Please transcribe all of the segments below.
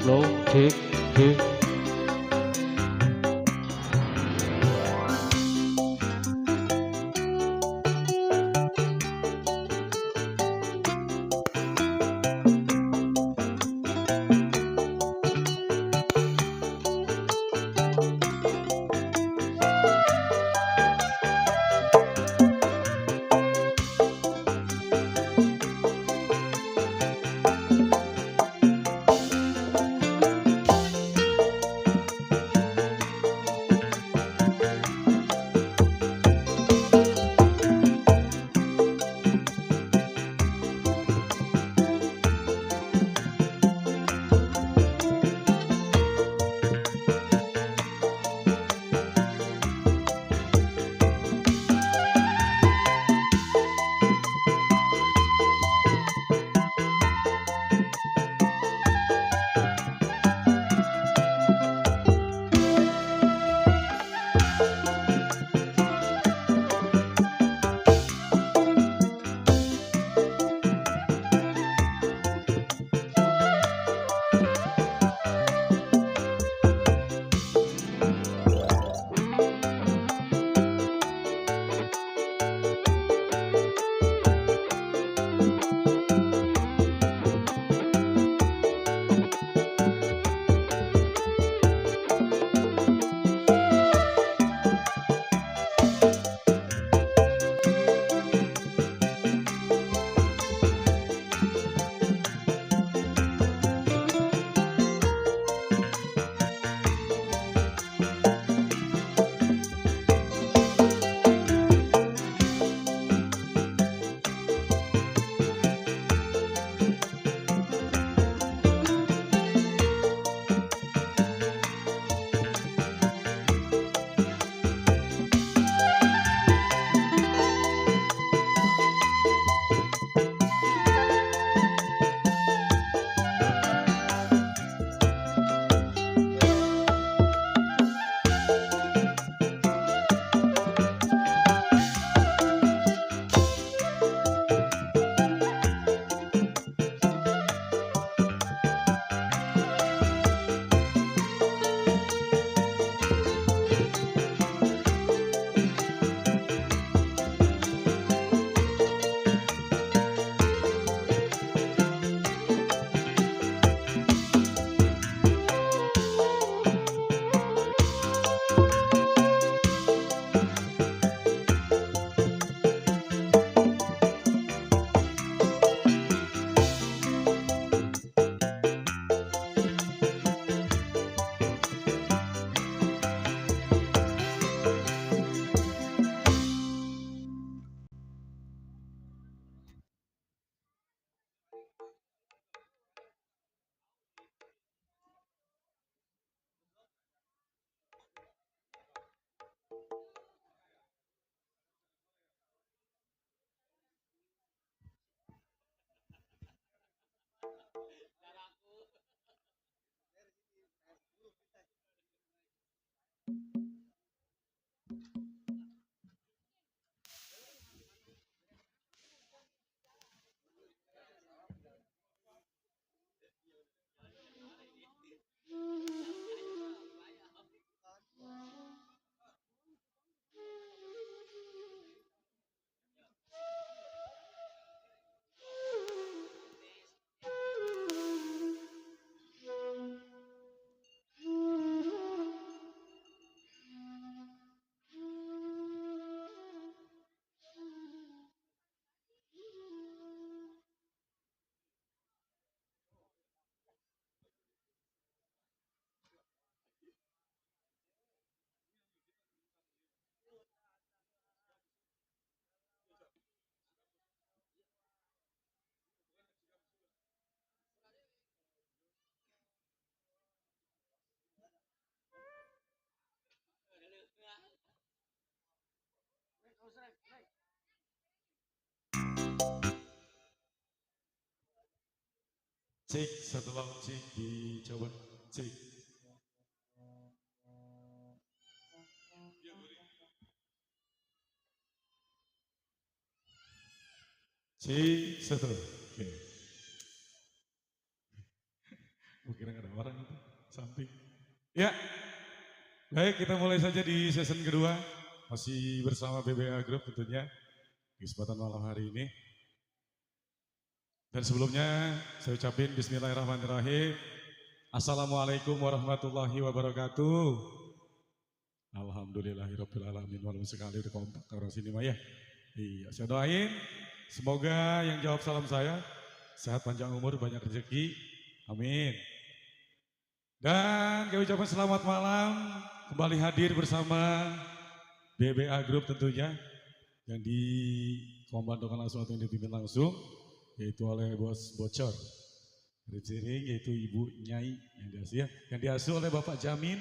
low, cek, cek. Cek setelah cek dicoba cek. Cek setelah. Oke. Kira ada orang. Samping. Ya, baik kita mulai saja di season kedua. Masih bersama BBA Group tentunya di kesempatan malam hari ini. Dan sebelumnya saya ucapin Bismillahirrahmanirrahim. Assalamualaikum warahmatullahi wabarakatuh. Alhamdulillahirrahmanirrahim. Walaupun sekali udah kompak orang sini Maya. Iya, saya doain semoga yang jawab salam saya sehat panjang umur, banyak rezeki. Amin. Dan kami ucapkan selamat malam kembali hadir bersama BBA Group tentunya yang dikomandongkan langsung atau yang dipimpin langsung yaitu oleh Bos Bocor Ciring, yaitu Ibu Nyai yang diasuh oleh Bapak Jamin.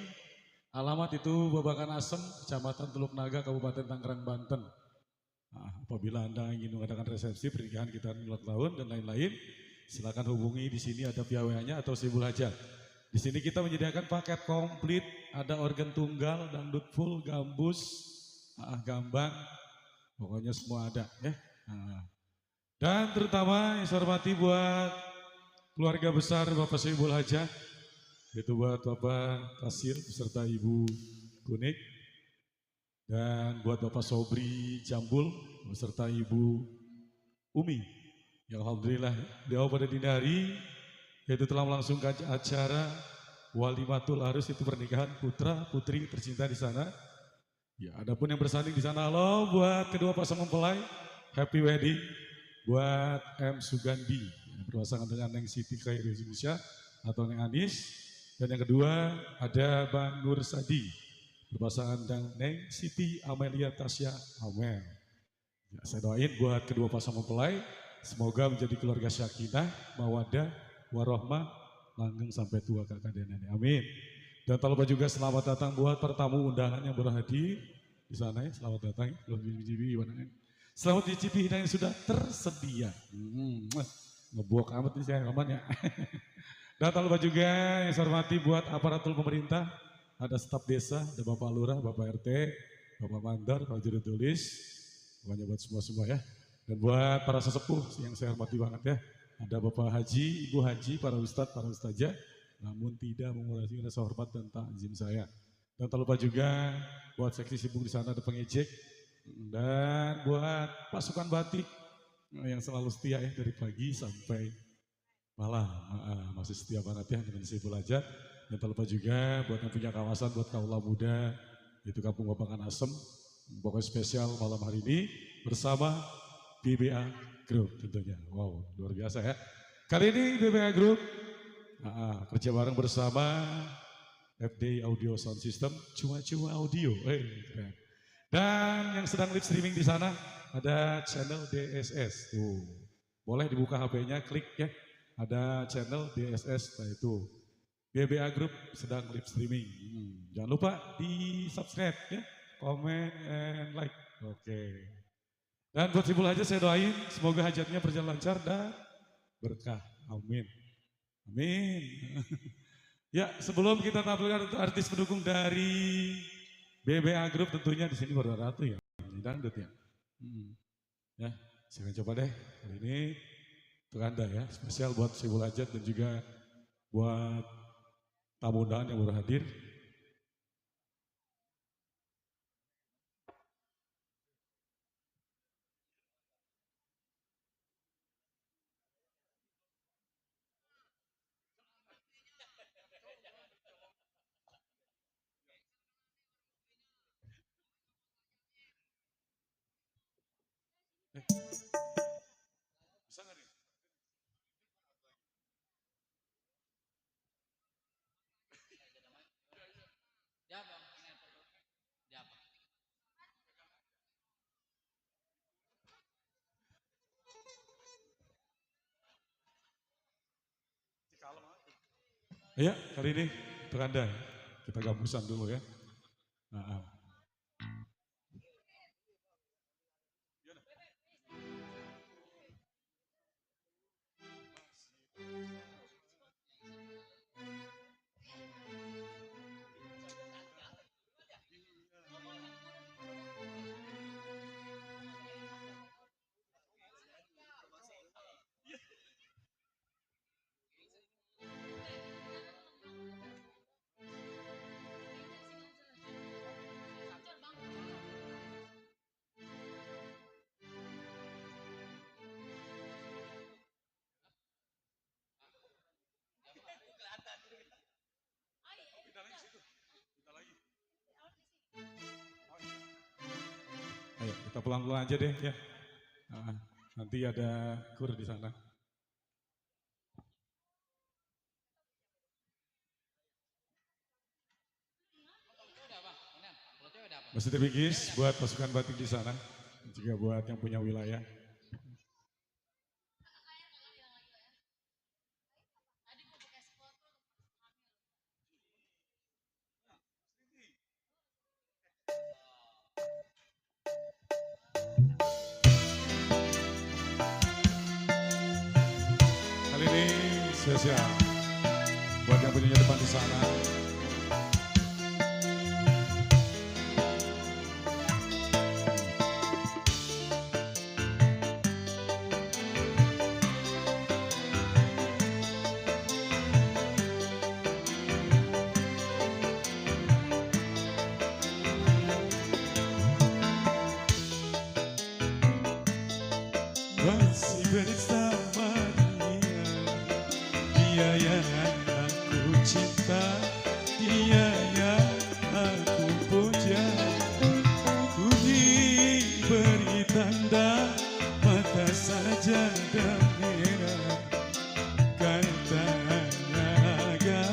Alamat itu Babakan Asem, Kecamatan Teluk Naga, Kabupaten Tangerang, Banten. Nah, apabila Anda ingin mengadakan resepsi pernikahan kita ulang tahun dan lain-lain, silakan hubungi di sini ada piawaiannya atau Sibul Hajat. Di sini kita menyediakan paket komplit, ada organ tunggal, dangdut full, gambus, gambang, pokoknya semua ada ya. Nah. Dan terutama yang saya hormati buat keluarga besar Bapak Sibul Hajat, itu buat Bapak Kasir beserta Ibu Kunik, dan buat Bapak Sobri Jambul beserta Ibu Umi, yang alhamdulillah di awal pada dini hari yaitu telah melangsungkan acara Walimatul Arus, itu pernikahan putra putri tercinta di sana. Ya, adapun yang bersanding di sana, halo buat kedua pasangan mempelai, happy wedding buat M Sugandi yang berpasangan dengan Neng Siti Khairu Indonesia atau Neng Anis, dan yang kedua ada Bang Nur Sadi berpasangan dengan Neng Siti Amelia Tasya Amel. Ya, saya doain buat kedua pasangan mempelai semoga menjadi keluarga sakinah, mawaddah, warohmah, langgeng sampai tua kakak dan nenek. Amin. Dan tak lupa juga selamat datang buat para tamu undangan yang baru hadir di sana ya. Selamat datang. Selamat mencicipi hidangan yang sudah tersedia. Ngebuak amat ini saya aman ya. Dan tak lupa juga yang saya hormati buat aparatur pemerintah, ada staf desa, ada Bapak Lurah, Bapak RT, Bapak Mandar, Pak Juru Tulis, pokoknya buat semua-semua ya. Dan buat para sesepuh yang saya hormati banget ya, ada Bapak Haji, Ibu Haji, para ustadz, para ustazah, namun tidak mengurangi rasa hormat dan takzim saya. Dan tak lupa juga buat seksi sibuk di sana ada pengejek, dan buat pasukan batik yang selalu setia ya dari pagi sampai malam, masih setia banget ya dengan Sibul Hajat. Dan tak lupa juga buat yang punya kawasan, buat kaula muda, itu Kampung Babakan Asem, pokoknya spesial malam hari ini bersama BBA Group tentunya. Wow, luar biasa ya. Kali ini BBA Group kerja bareng bersama FD Audio Sound System, cuma-cuma audio. Keren. Dan yang sedang live streaming di sana ada channel DSS. Tuh, boleh dibuka HP-nya, klik ya. Ada channel DSS, nah itu BBA Group sedang live streaming. Jangan lupa di subscribe ya, komen, and like. Oke. Dan buat Sibul Hajat saya doain semoga hajatnya berjalan lancar dan berkah. Amin. Amin. Ya, sebelum kita tampilkan artis pendukung dari BBA Group tentunya di sini baru ratu ya. Ini dangdut ya. Ya, saya coba deh kali ini untuk Anda ya, spesial buat Sibul Hajat dan juga buat tamu undangan yang baru hadir. Bisa nggak nih? Ya, kali ini untuk Anda kita gambusan dulu ya. kita pulang-pulang aja deh ya. Nanti ada kur di sana. Masih Bigis buat pasukan batik di sana, juga buat yang punya wilayah. Kali ini spesial buat yang punya depan di sana. Masih bersama dia yang aku cinta, dia yang aku puja. Ku diberi tanda mata saja dan merah, katanya agar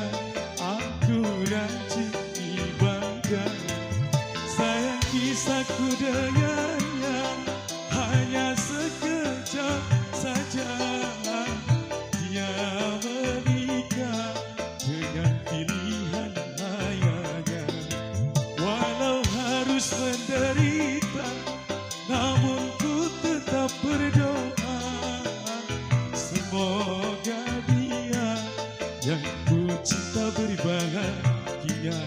aku rajin ibadah. Sayang kisahku dengannya hanya sekejap saja. Dia menikah dengan pilihan ayahnya. Walau harus menderita, namun ku tetap berdoa. Semoga dia yang ku cinta berbahagia.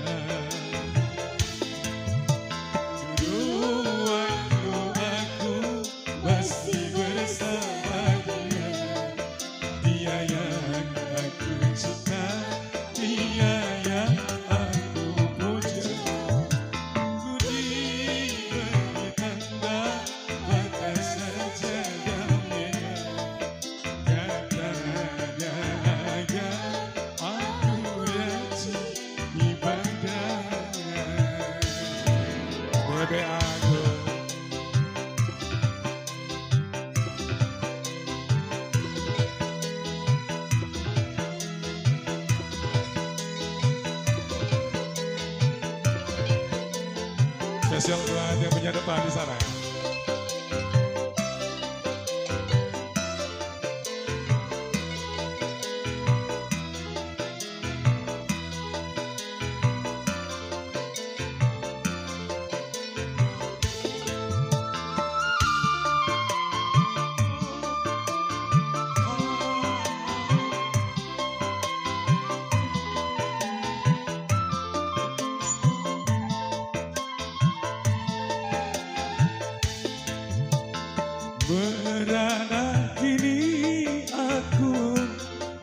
Spesial buat yang punya depan di sana. Merana kini aku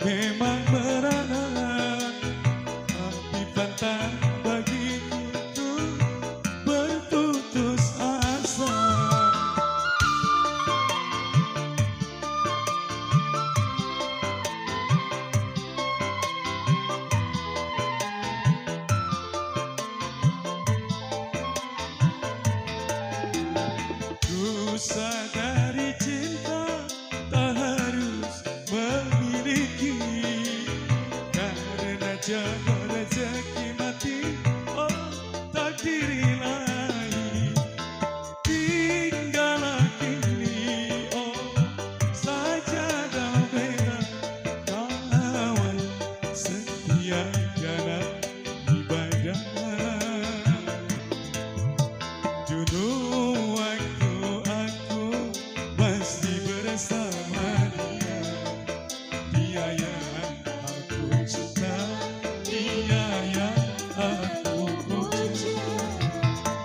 memang merana, tapi pantang bagiku untuk berputus asa. Ku sadari cinta tak harus memiliki, karena jodoh rezeki mati, oh takdir ilahi. Tinggallah kini, oh sajadah merah, kawan setia dalam ibadah. Jodoh waktu aku masih bersama dia, dia yang aku cinta, dia yang aku puja.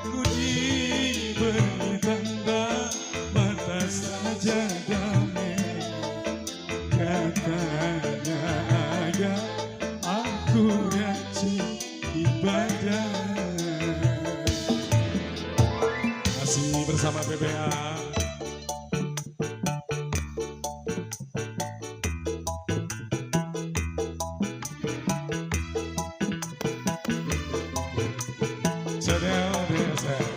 Ku diberi tanda mata saja damai, katanya agar aku rajin ibadah. Masih bersama BBA. Channel BSS.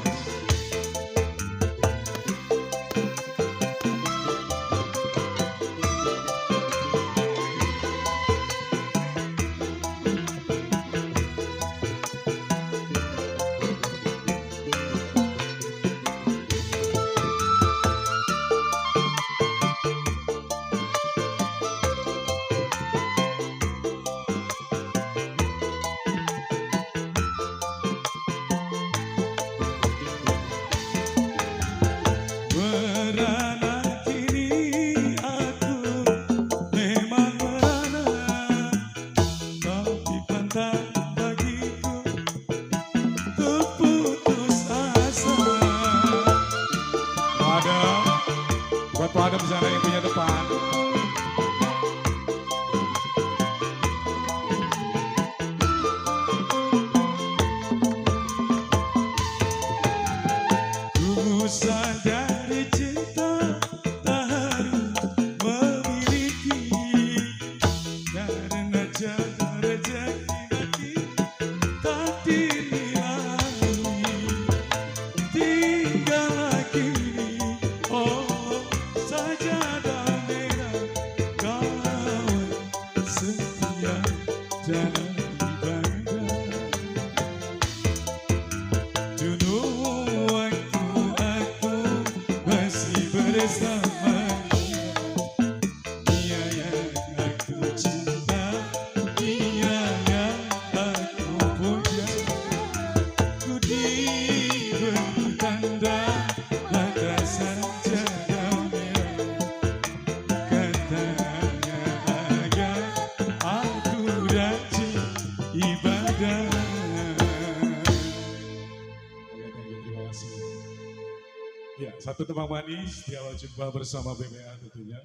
Ya, satu tembang manis di awal jumpa bersama BBA tentunya.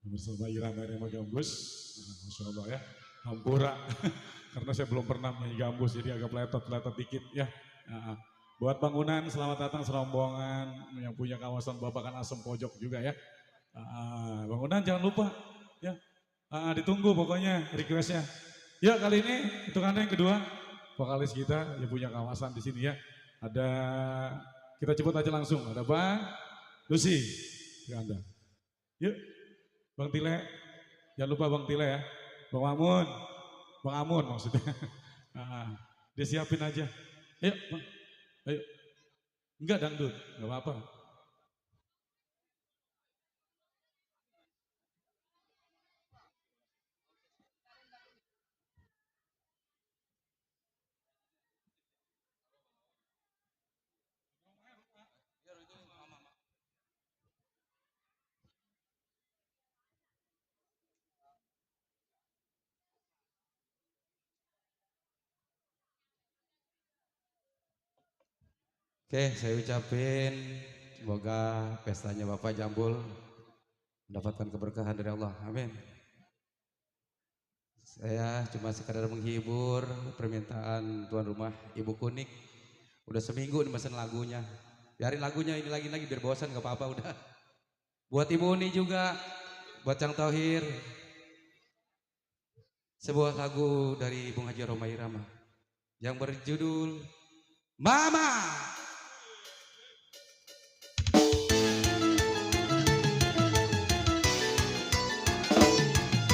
Bersama Irama Rema Gambus. Masya Allah ya, hampura. Karena saya belum pernah nyanyi gambus, jadi agak peletot-peletot dikit ya. Buat bangunan, selamat datang serombongan yang punya kawasan Babakan Asem Pojok juga ya. Bangunan jangan lupa ya. Ditunggu pokoknya requestnya. Ya kali ini hitungannya yang kedua, vokalis kita yang punya kawasan di sini ya. Ada, kita jemput aja langsung, ada Bang Lucy, ya Anda. Yuk, Bang Tile, jangan lupa Bang Tile ya. Bang Amun maksudnya. Disiapin aja. Ayo Bang, ayo. Enggak dangdut, enggak apa-apa. Oke, saya ucapin semoga pestanya Bapak Jambul mendapatkan keberkahan dari Allah. Amin. Saya cuma sekadar menghibur permintaan tuan rumah Ibu Kunik. Udah seminggu nih mesen lagunya. Biarin lagunya ini lagi biar bosan gak apa-apa udah. Buat Ibu Uni juga, buat Cang Tauhir. Sebuah lagu dari Bung Haji Roma Irama yang berjudul Mama.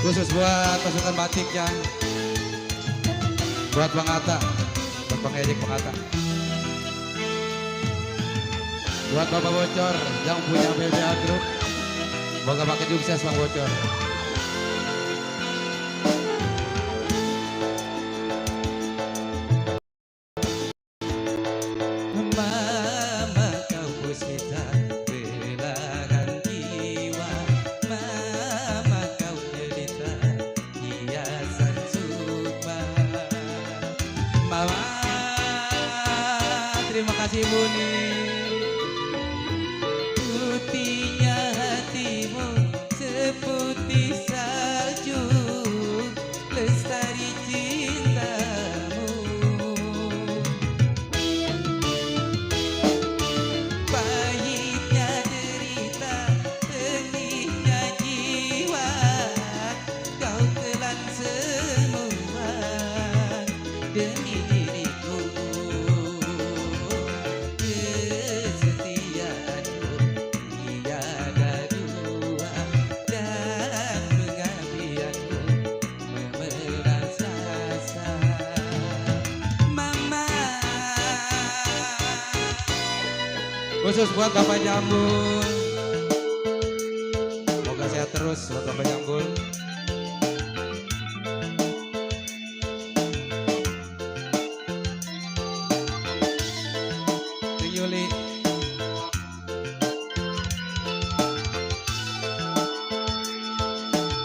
Khusus buat pasukan batiknya, buat Bang Atta, buat Bang Ejek Bang Atta, buat Bapak Bocor yang punya BBA Group, semoga makin sukses Bang Bocor. Mama kau pusita belahan jiwa, mama kau cerita hiasan sukma. Mama terima kasih Buni, putihnya hatimu seputih salju, lestari cintamu. Pahitnya derita, pedihnya jiwa, kau telan semua demi diriku. Kesetiaanmu tiada dua, dan pengabdianmu memeras rasa. Mama. Khusus buat Bapak Jambul, semoga sehat terus buat Bapak Jambul. Ting Yuli,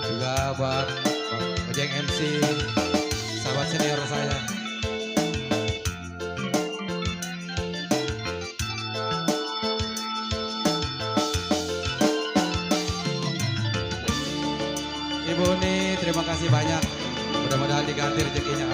juga buat Bang Ojeng MC, sahabat senior saya. Ibu Uni, terima kasih banyak. Mudah-mudahan diganti rezekinya.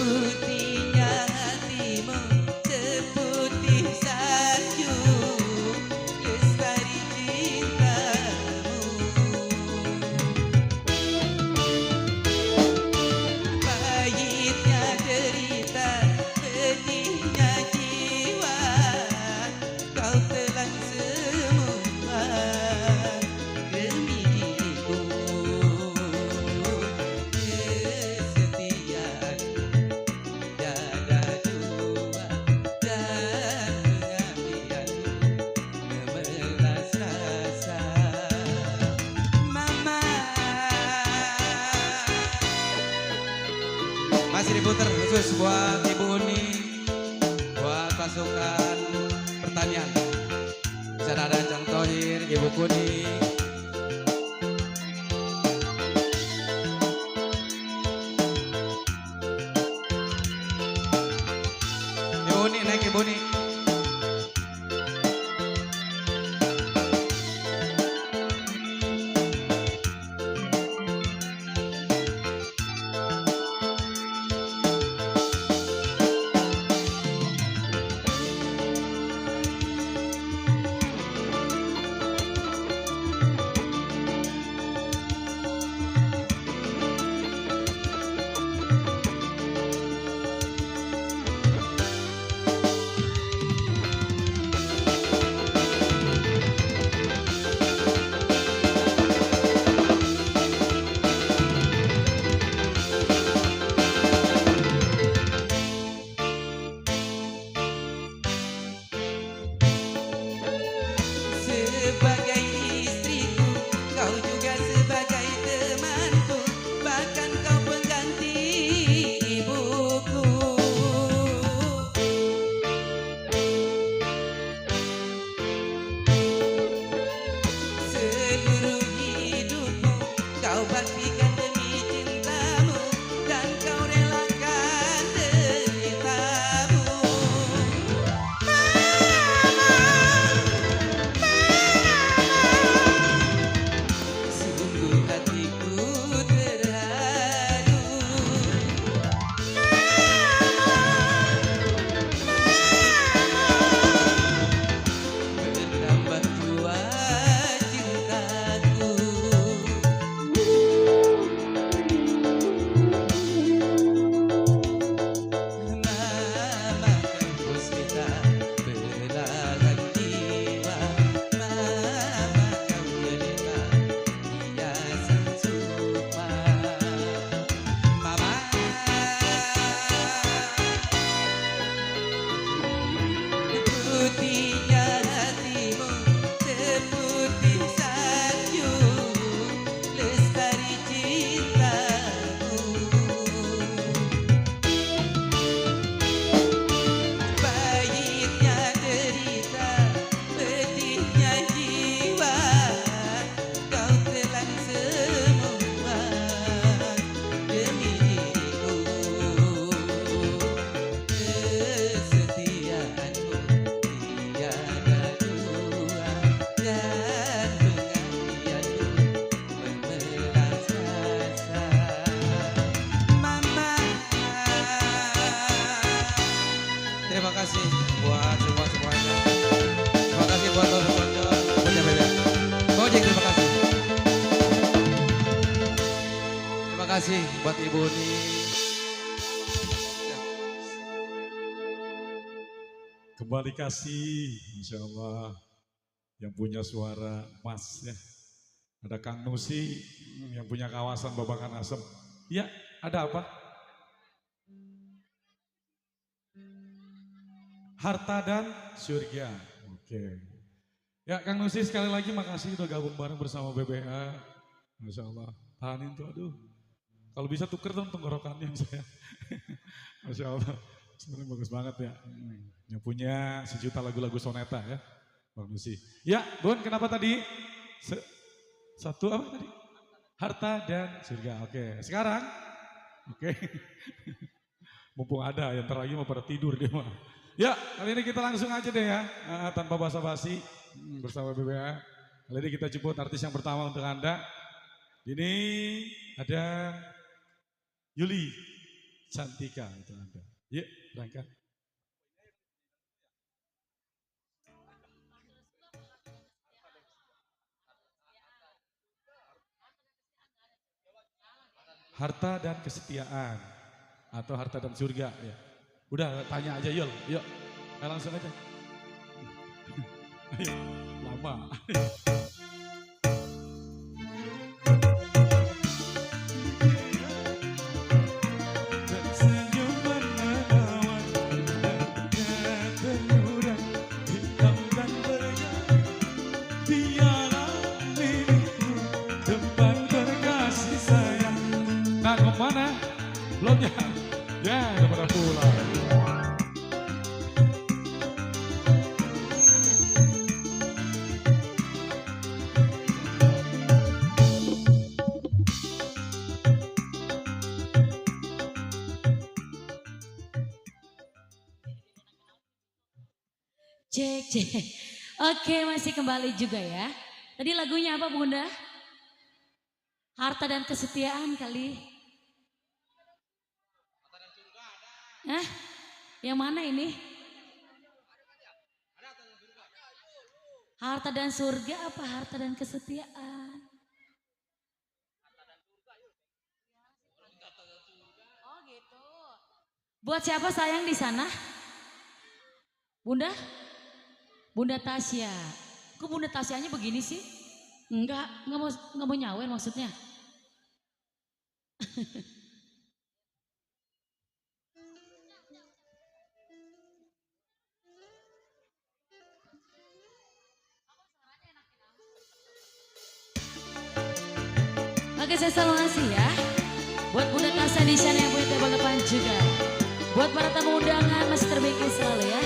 Putihnya hatimu seputih salju, lestari cintamu. Pahitnya derita, pedihnya jiwa, kau telan semua demiku. Kesetiaan tiada dua, dan pengabdianmu memelas rasa. Mama. Masih diputer khusus buat Ibu Uni, buat pasukan pertanian. Bisa ada Cang Tohir, Ibu Kuning. Ibu Uni naik Ibu Uni. Sebagai istriku, kau juga sebagai temanku, bahkan kau pengganti ibuku. Seluruh hidupmu kau baktikan demi cintamu, dan kau relakan deritamu. Sungguh hatiku terharu, bertambah jua cintaku. Mama kau puspita belahan jiwa, mama kau jelita hiasan sukma. Mama. Putihnya hatimu seputih salju, lestari cintamu. Pahitnya derita, pedihnya jiwa, kau telan semua demi diriku. Kesetiaanmu tiada dua, dan pengabdianmu memelas rasa. Mama. Terima kasih buat semuanya. Terima kasih buat sponsor punya beda. Gojek terima kasih. Terima kasih buat Ibu Uni. Kembali kasih, Insya Allah, yang punya suara emas ya. Ada Kang Nusi yang punya kawasan Babakan Asem. Ya, ada apa? Harta dan surga. Oke. Ya Kang Nusi sekali lagi makasih udah gabung bareng bersama BBA. Masya Allah. Tahanin tuh, aduh. Kalau bisa tuker dong tenggorokannya saya. Masya Allah. Sebenarnya bagus banget ya. Yang punya sejuta lagu-lagu soneta ya. Bang Nusi. Ya Bun, kenapa tadi? Satu apa tadi? Harta dan surga. Oke, sekarang. Oke. Mumpung ada, yang ntar lagi mau pada tidur dia mah. Ya, kali ini kita langsung aja deh ya. Tanpa basa-basi bersama BBA. Kali ini kita jemput artis yang pertama untuk Anda. Ini ada Yuli Cantika itu ada. Yuk berangkat. Harta dan kesetiaan atau harta dan surga ya. Udah tanya aja Yul, yuk. Langsung aja. Ayo, lama. Nah, kemana? Belum ya? Ya, udah pada pulang. Cek, cek. Oke, masih kembali juga ya. Tadi lagunya apa Bunda? Harta dan kesetiaan kali. Hah? Yang mana ini? Harta dan surga apa harta dan kesetiaan? Oh gitu. Buat siapa sayang di sana? Bunda? Bunda Tasya. Kok Bunda Tasyanya begini sih? Enggak mau nyawer maksudnya. Oke, saya selalu ngasih ya. Buat Bunda Tasya di sana yang punya table depan juga. Buat para tamu undangan masih terbikin selalu ya.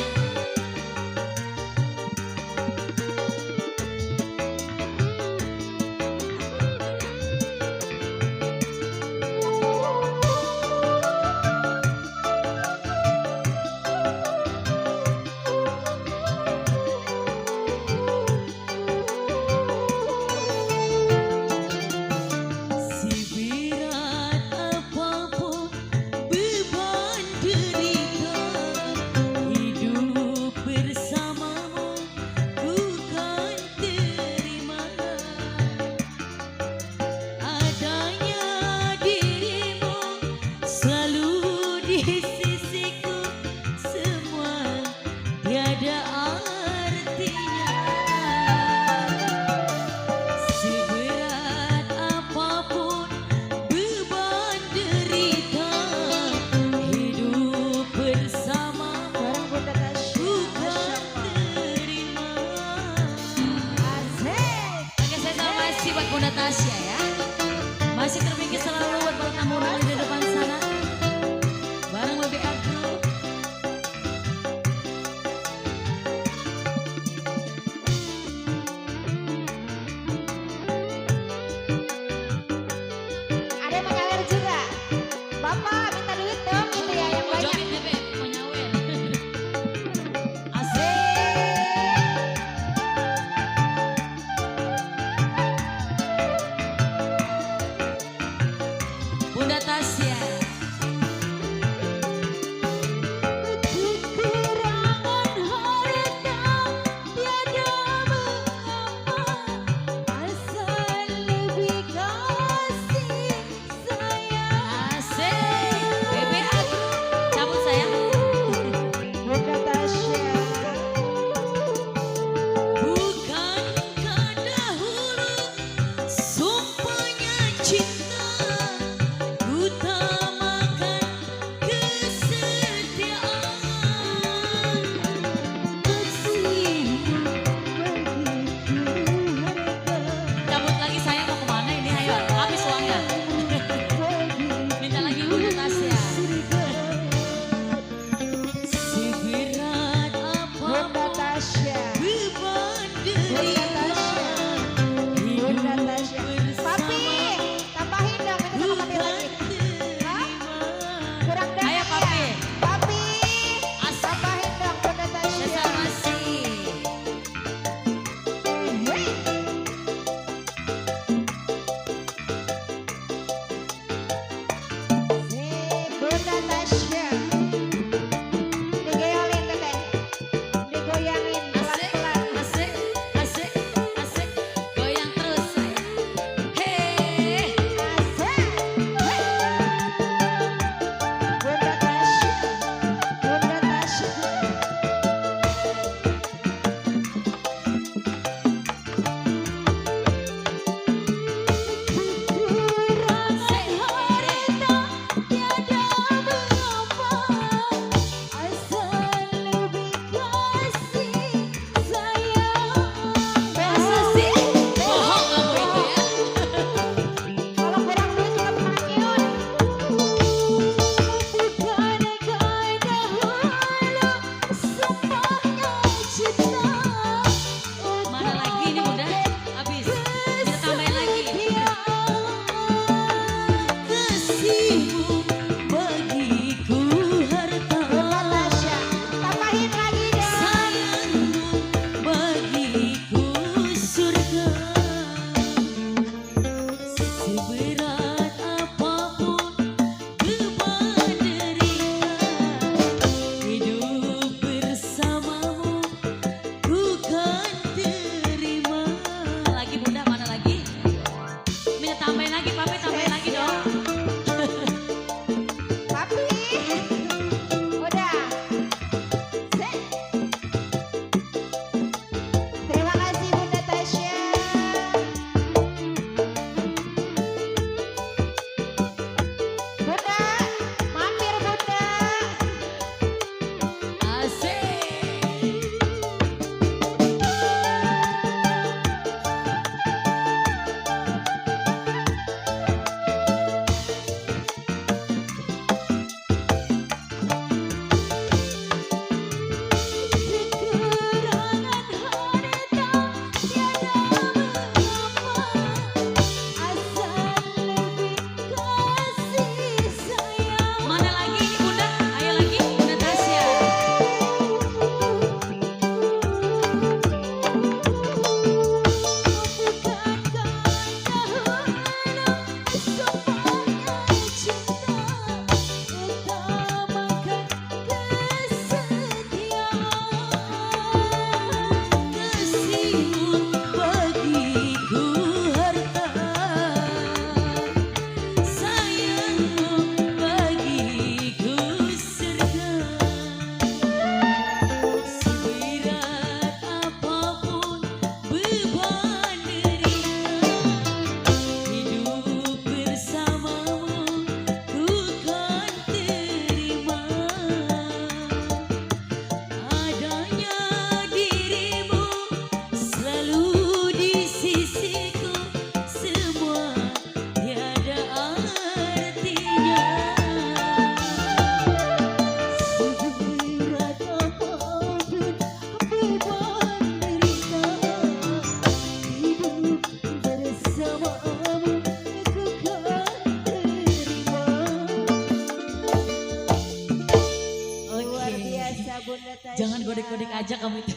Bunda Tasya. Jangan godek-godek aja kamu itu.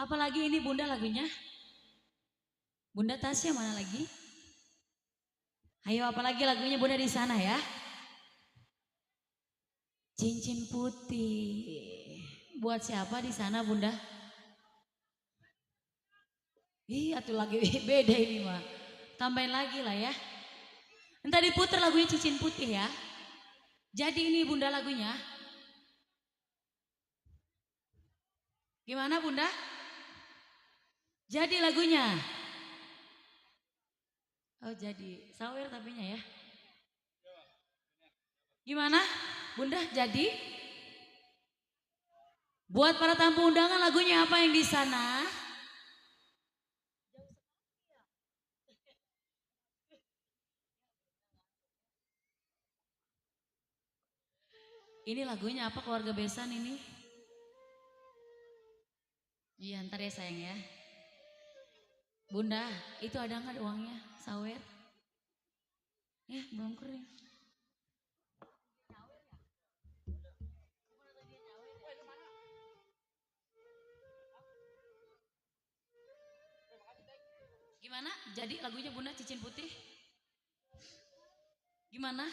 Apalagi ini Bunda lagunya? Bunda Tasya mana lagi? Ayo apalagi lagunya Bunda di sana ya? Cincin putih. Buat siapa di sana Bunda? Iya tuh lagi beda ini mah. Tambahin lagi lah ya. Entah diputer lagunya Cincin Putih ya. Jadi ini Bunda lagunya. Gimana Bunda? Jadi lagunya. Oh jadi sawer tapinya ya. Gimana Bunda jadi? Buat para tamu undangan lagunya apa yang di sana? Ini lagunya apa keluarga besan ini? Iya ntar ya sayang ya. Bunda itu ada nggak uangnya sawer? Ya belum kering. Gimana? Jadi lagunya Bunda Cincin Putih? Gimana?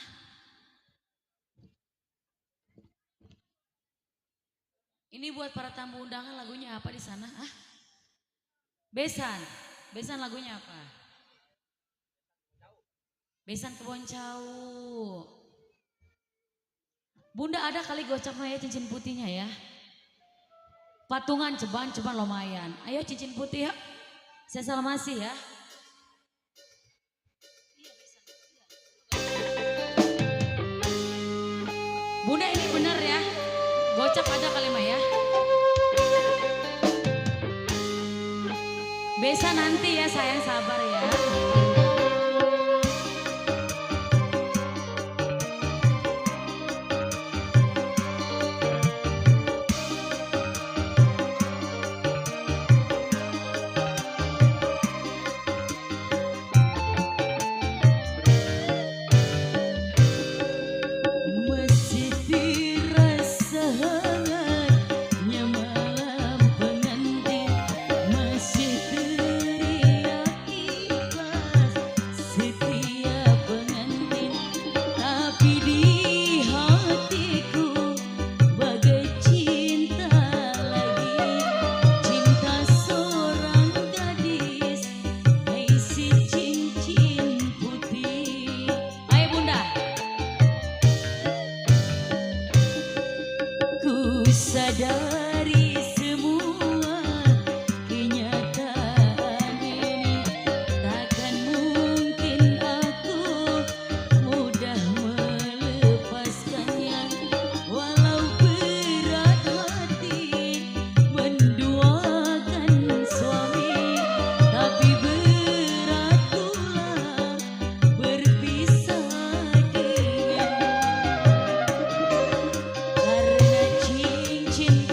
Ini buat para tamu undangan lagunya apa di sana? Ah? Besan. Besan lagunya apa? Besan Kebon Cau. Bunda ada kali gocapnya ya cincin putihnya ya. Patungan ceban lumayan. Ayo cincin putih ya. Saya salamasi ya. Bunda ini benar ya. Gocap ada kali mah ya. Besa nanti ya sayang sabar ya. Masih dirasa hangatnya malam pengantin, masih teriak ikhlas setiap pengantin, tapi di hatiku bagai cinta lagi, cinta seorang gadis, hai si cincin putih. Ayo Bunda. Ku sadari semua kenyataan ini, takkan mungkin aku mudah melepaskannya, walau berat hati menduakan suami, tapi berat pula berpisah dengannya. Karena cincin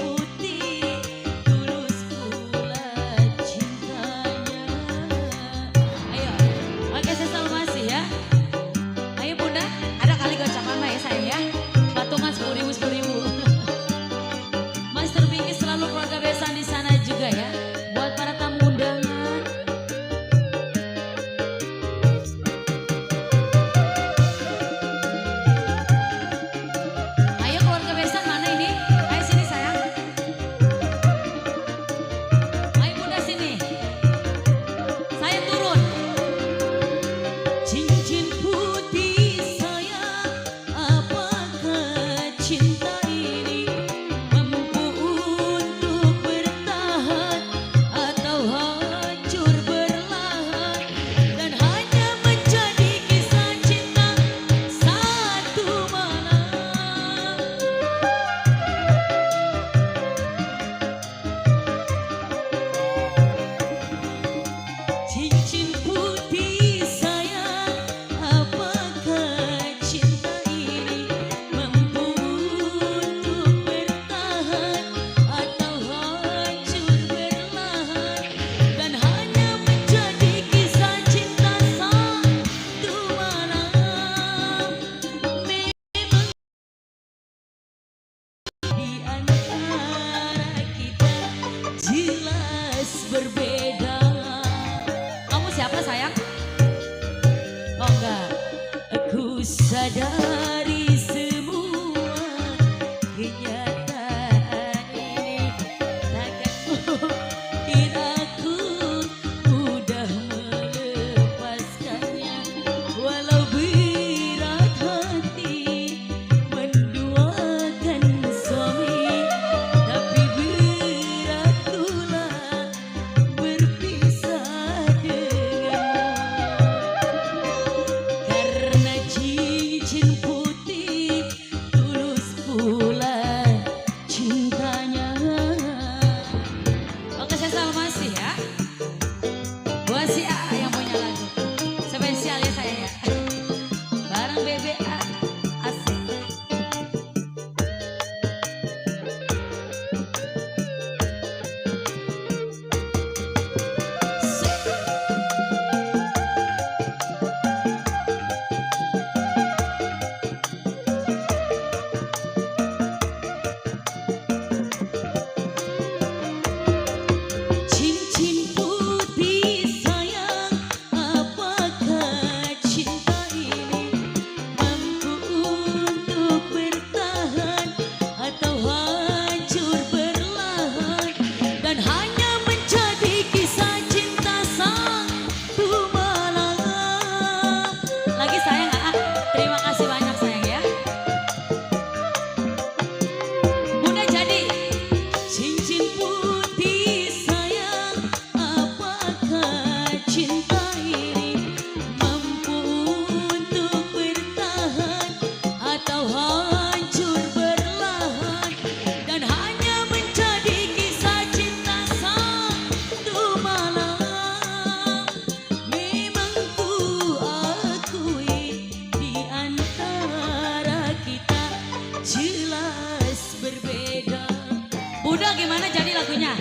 Bunda gimana jadi lagunya?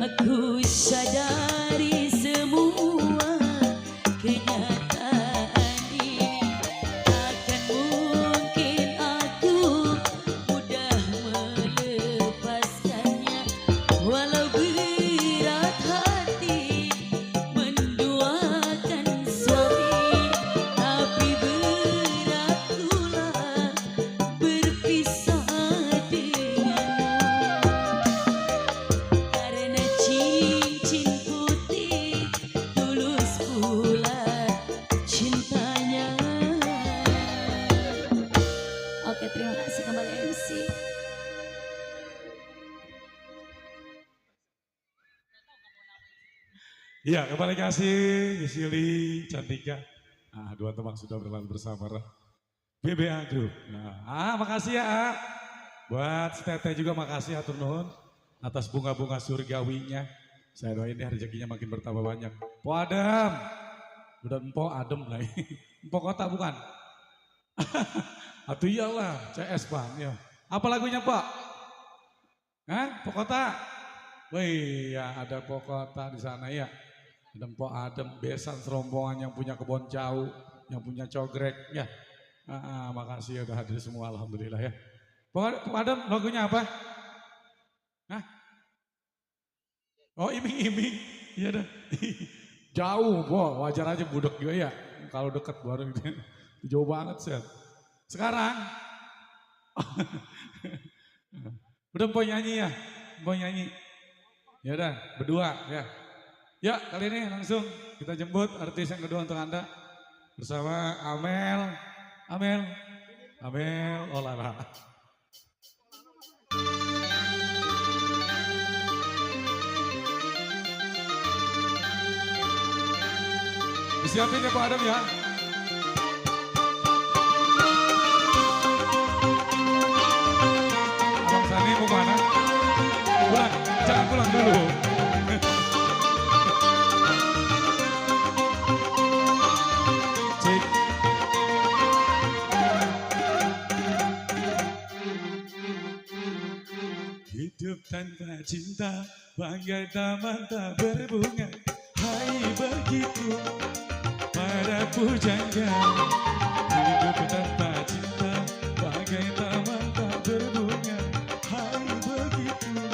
Aku sadari semua kenyataan ini, takkan mungkin aku mudah melepaskannya. Walau berat hati menduakan suami, tapi berat pula berpisah denganmu. Karena cincin putih tulus pula cintanya. Oke, terima kasih kembali MC. Iya, kembali kasih Gisili, Cantika. Nah, dua teman sudah berlalu bersama BBA Group. Nah, makasih ya, A. Buat Tete juga makasih atur nuhun atas bunga-bunga surgawinya. Saya doain deh rezekinya makin bertambah banyak. Po Adem, udah Empo Adem lah. Empo Kota bukan? Atuh iyalah, CS Bang ya. Apa lagunya Pak? Hah? Po Kota? Wih, ya ada Po Kota di sana ya. Ada Empo Adem, besan serombongan yang punya kebon jauh, yang punya cogrek ya. Makasih ya udah hadir semua, alhamdulillah ya. Po Adem lagunya apa? Hah? Oh, iming-iming. Iya dah. Jauh, boh, wajar aja budek juga ya. Kalau deket baru gitu. Jauh banget, Set. Sekarang. Udah mau nyanyi ya? Mau nyanyi? Ya udah, berdua ya. Ya, kali ini langsung kita jemput artis yang kedua untuk Anda. Bersama Amel. Amel. Amel Olala. Disiapin ya Pak Adam ya. Abang Sani mau mana? Pulang, jangan pulang dulu. Cik. Hidup tanpa cinta, bagai taman tak berbunga. Hai begitu para pujangga. Hidup tanpa cinta, bagai taman tak berbunga. Hai begitu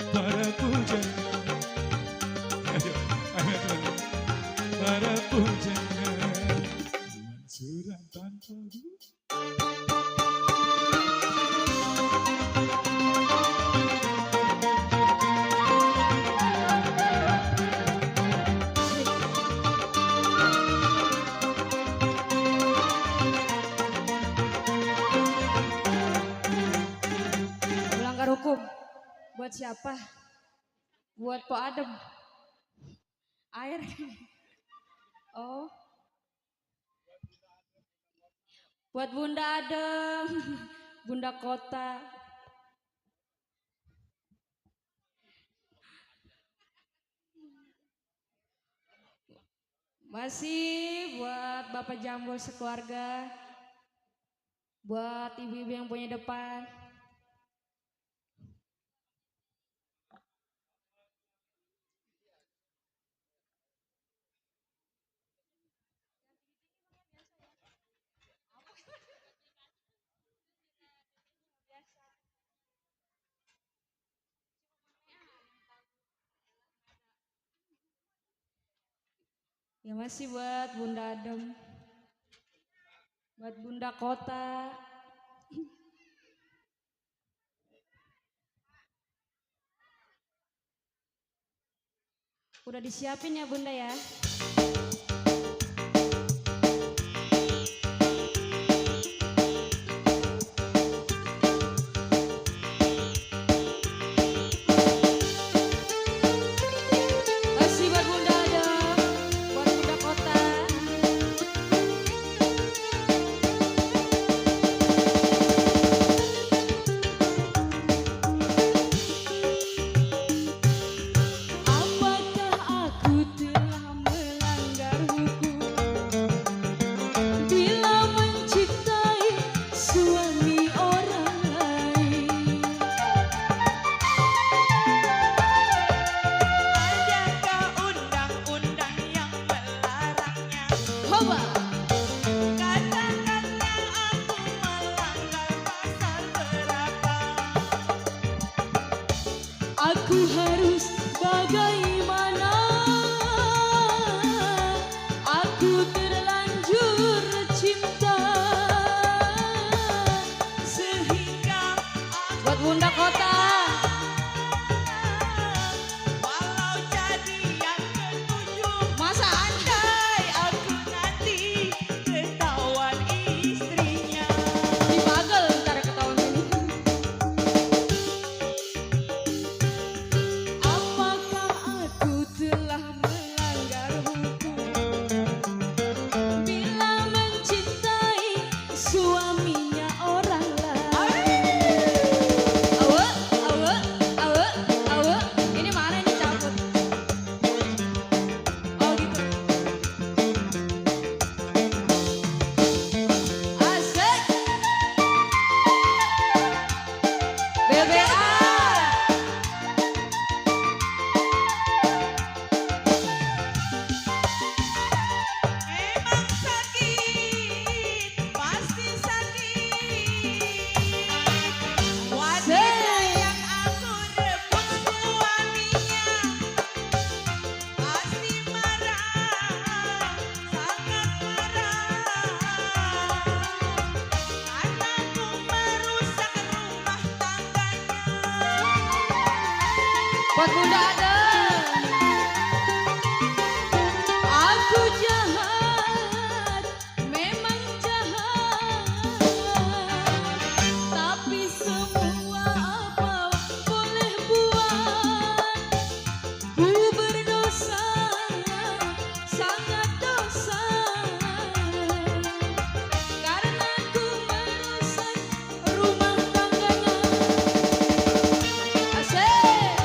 para pujangga. Ayo, teman. Para pujangga. Surat tanpa Melanggar hukum. Buat siapa? Buat Po Adem. Air. Oh. Buat Bunda Adem. Bunda Kota. Masih buat Bapak Jambul sekeluarga. Buat ibu-ibu yang punya depan. Ya masih buat Bunda Adem. Buat Bunda Kota. Udah disiapin ya Bunda ya. Masih buat Bunda Adem, buat Bunda Kota. Apakah aku telah melanggar Buat Bunda Adem. Aku jahat, memang jahat, tapi semua apa boleh buat. Ku berdosa, sangat dosa, karena ku merusak rumah tangganya. Asik.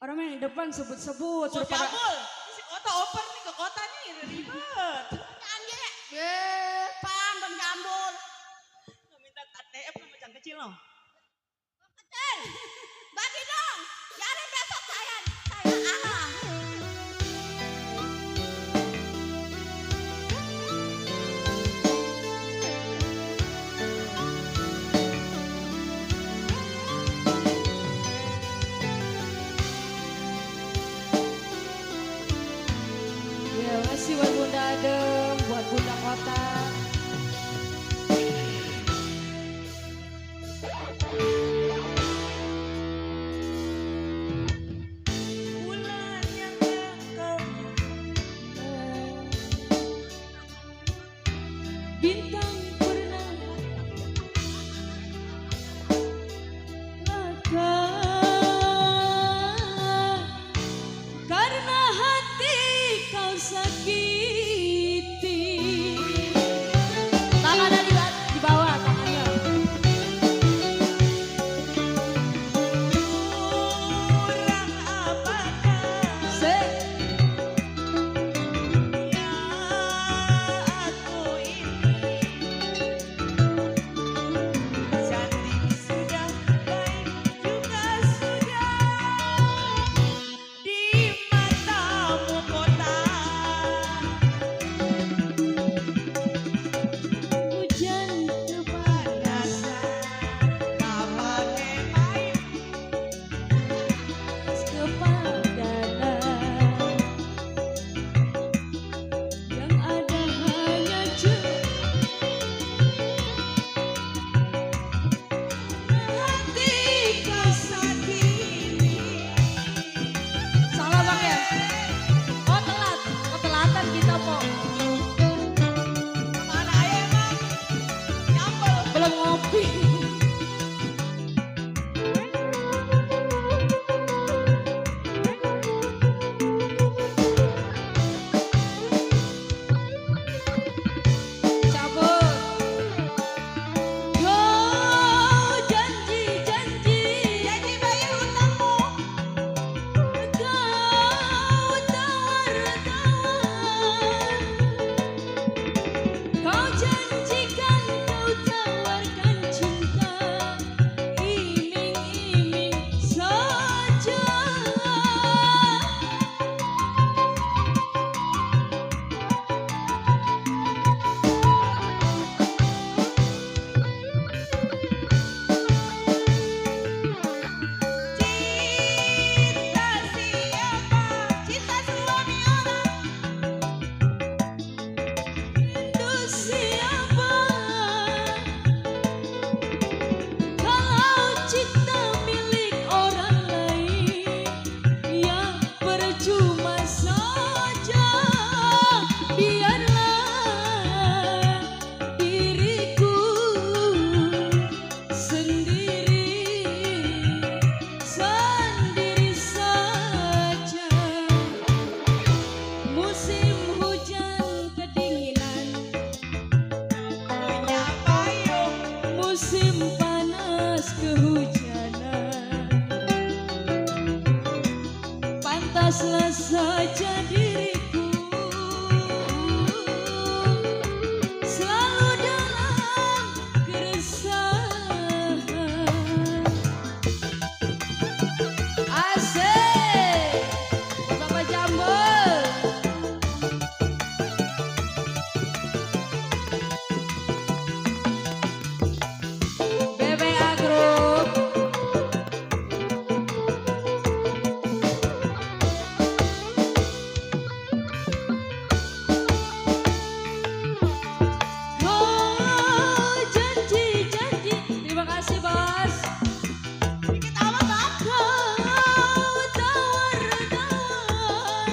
Orang yang depan sebut-sebut. Oh suruh pada- jambul, ini si kota oper nih ke kota nih ribet. Anjir, pan bang jambul. Nggak minta KTM sama cang kecil loh. Kecil, bagi dong. Jadi besok saya Allah. Ya masih buat Bunda Adem, buat Bunda Kota. Bulan yang kau Bintang pernah lakar karena hati kau sakiti. Tangannya di bawah, tangannya. kurang apakah yang aku ini. Cantik sudah, baik juga sudah di matamu kota. Hujan Panasan tak pakai main. kepadanan yang ada hanya hati kau sakiti. Salah bang ya? Oh telat, ketelatan kita po. Mana aja emang nyambel. Belum ngopi. Cabut. Yo janji-janji. Janji bayar hutangmu. Kau tawar-tawar. Kau janjikan kau tawarkan cinta. Iming-iming saja. Cinta siapa? Cinta suami orang. Rindu siapa? Kalau cinta milik orang lain, ya percuma saja. Biarlah diriku sendiri saja. Musim hujan kedinginan, Punya payung. musim panas kehujanan. Pantaslah saja diriku selalu dalam keresahan. Asik, Bapak Jambul. BBA Group. Oh, janji-janji. Terima kasih, Bos. Dikit amat bang. Kau tawar-tawar.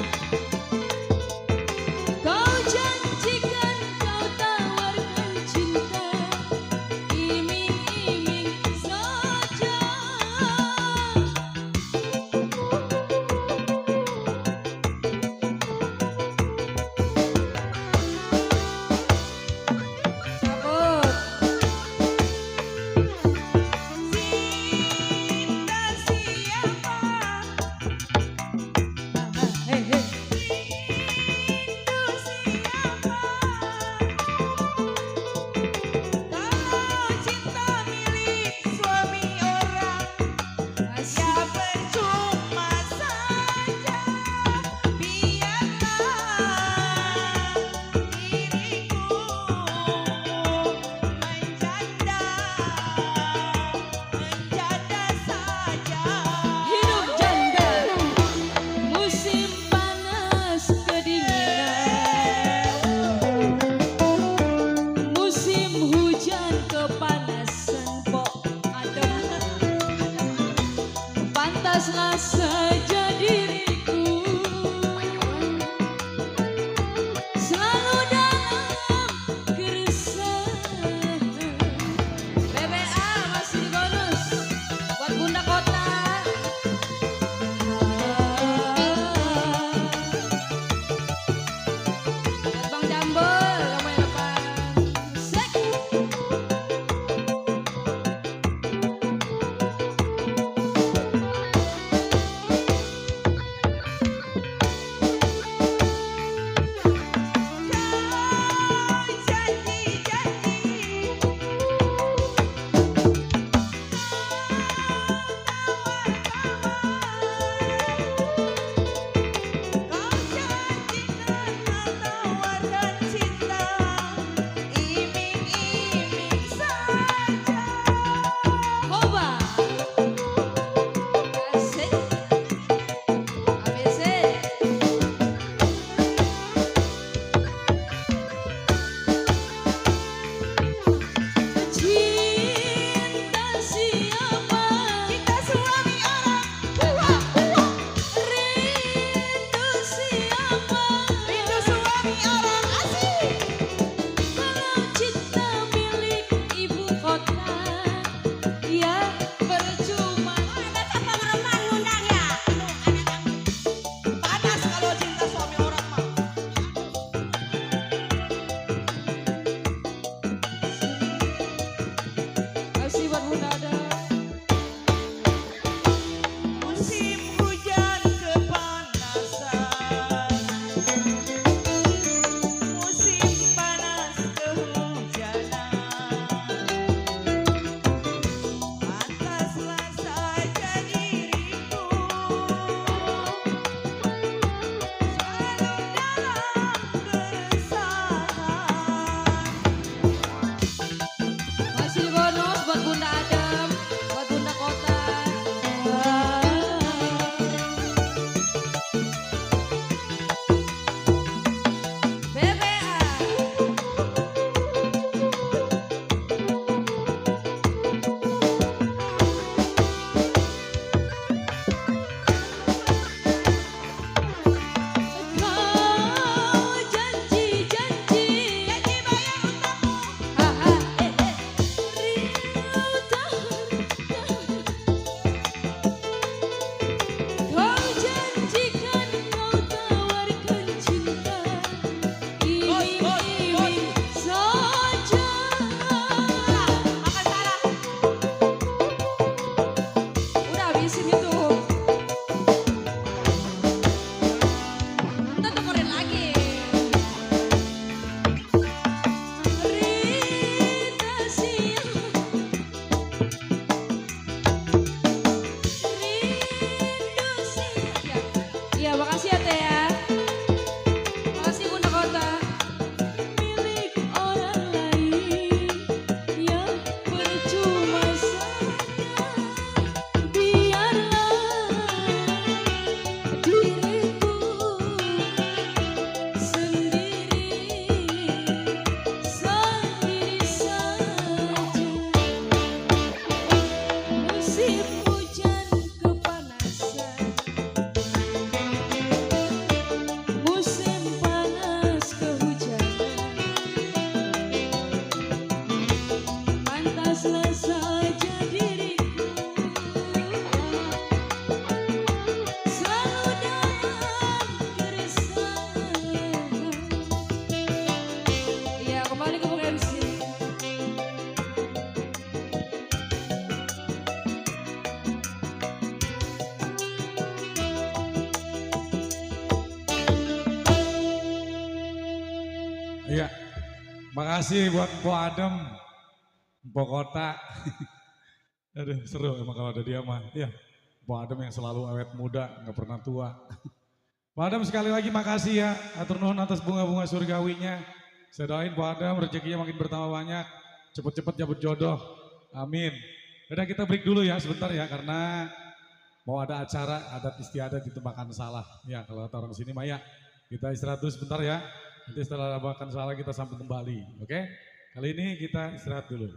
Kau janjikan kau tawarkan cinta. Iming-iming saja. Cabut. Pantaslah saja diriku selalu dalam keresahan. BBA masih bonus buat Bunda Kota. Buat Bang Jambul, kamu yang depan. Sek. Coba. Asik. ABC. Cinta siapa? Cinta suami orang. Rindu siapa? Rindu suami orang. Asik. Kalau cinta milik ibu kota, ya percuma. Ada siapa ngereman ngundang ya? Panas kalau cinta suami orang mah. Kasih buat Bunda Ada. Musim hujan kepanasan, musim panas kehujanan. Pantaslah saja diriku selalu dalam keresahan. Masih bonus buat Bunda Adam, buat Bunda Kota. BBA. Kau janji-janji, janji bayar utangmu. Haha, rindu kau janjikan kau tawarkan cinta, iming-iming saja. Makan salah. Udah habisin itu. Kita dengerin lagi. Rita siapa? Rindu siapa? Ya, makasih ya Teh ya. Makasih Bunda Kota. Milik orang lain yang percuma saja. Biarlah diriku sendiri saja. Musim hujan kepanasan, musim panas kehujanan. Pantaslah saja diriku selalu dalam keresahan. Iya, kembali ke Bung MC. Iya, makasih buat Mpok Adem, Mpok Kota. Aduh seru emang kalau ada dia mah. Iya, Mpok Adem yang selalu awet muda, nggak pernah tua. Pak Adem sekali lagi makasih ya, atur nuhun atas bunga-bunga surgawinya. Saya doain Pak Adem rezekinya makin bertambah banyak, cepet-cepet jabut jodoh. Amin. Udah kita break dulu ya sebentar ya, karena mau ada acara adat istiadat di Tembakan Salah. Ya kalau kata orang sini Maya, kita istirahat dulu sebentar ya. Nanti setelah Tembakan Salah kita sambung kembali. Oke? Kali ini kita istirahat dulu.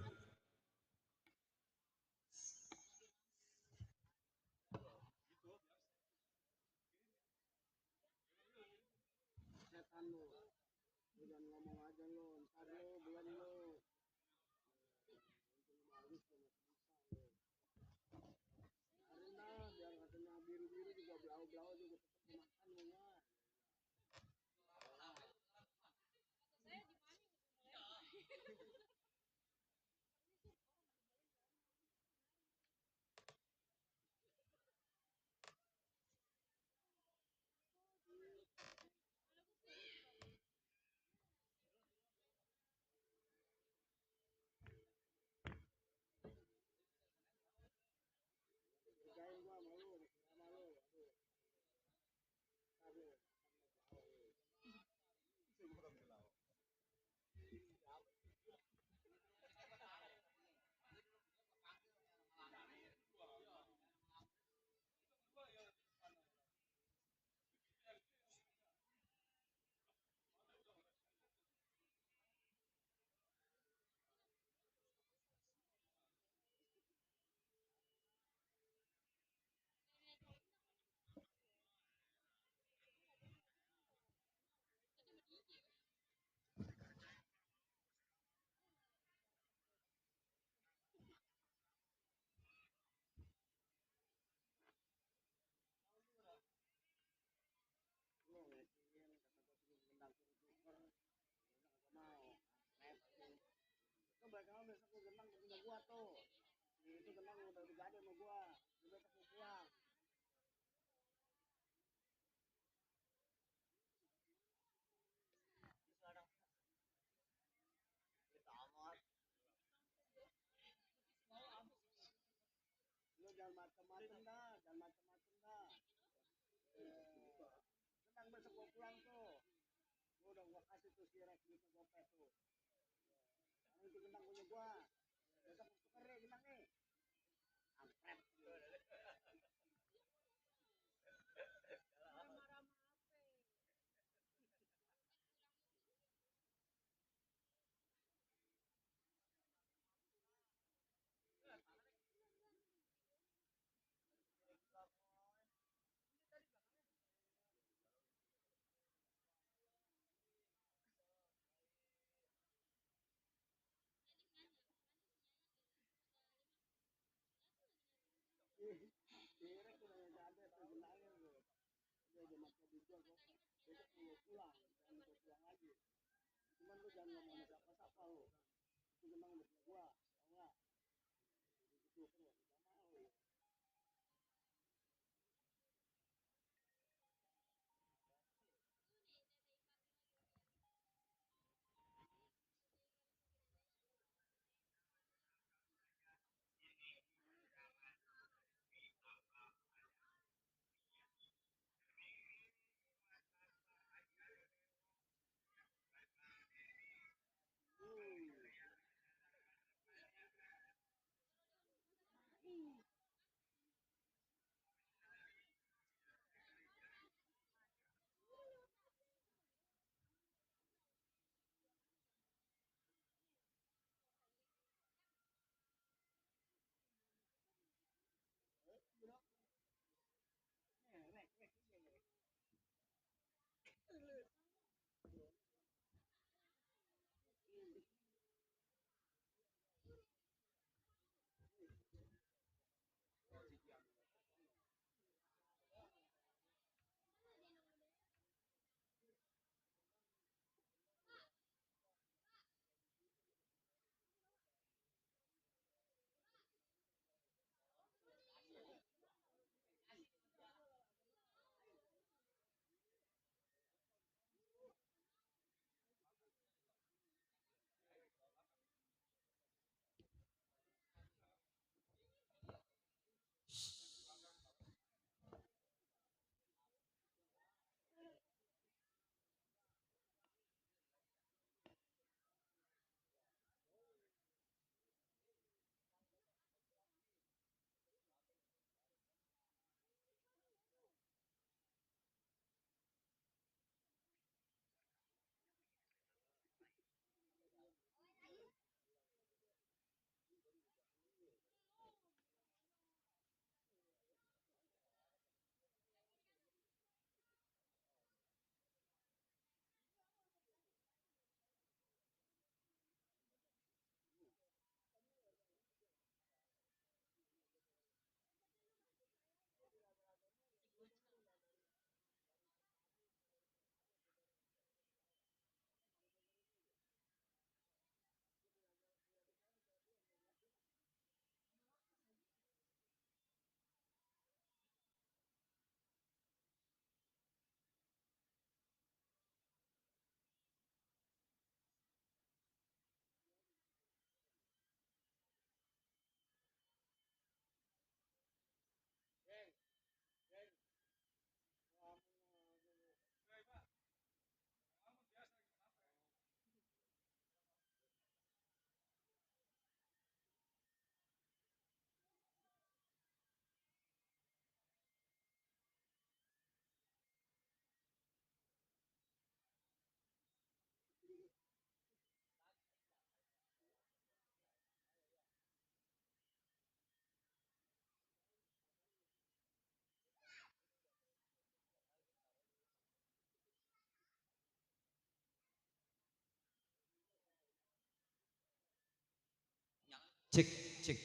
Cek, cek.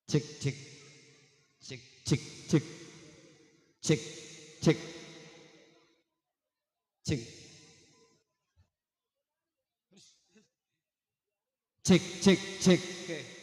Cek, cek. Cek, cek, cek. Cek, cek. Cek. Cek, cek, cek. Oke.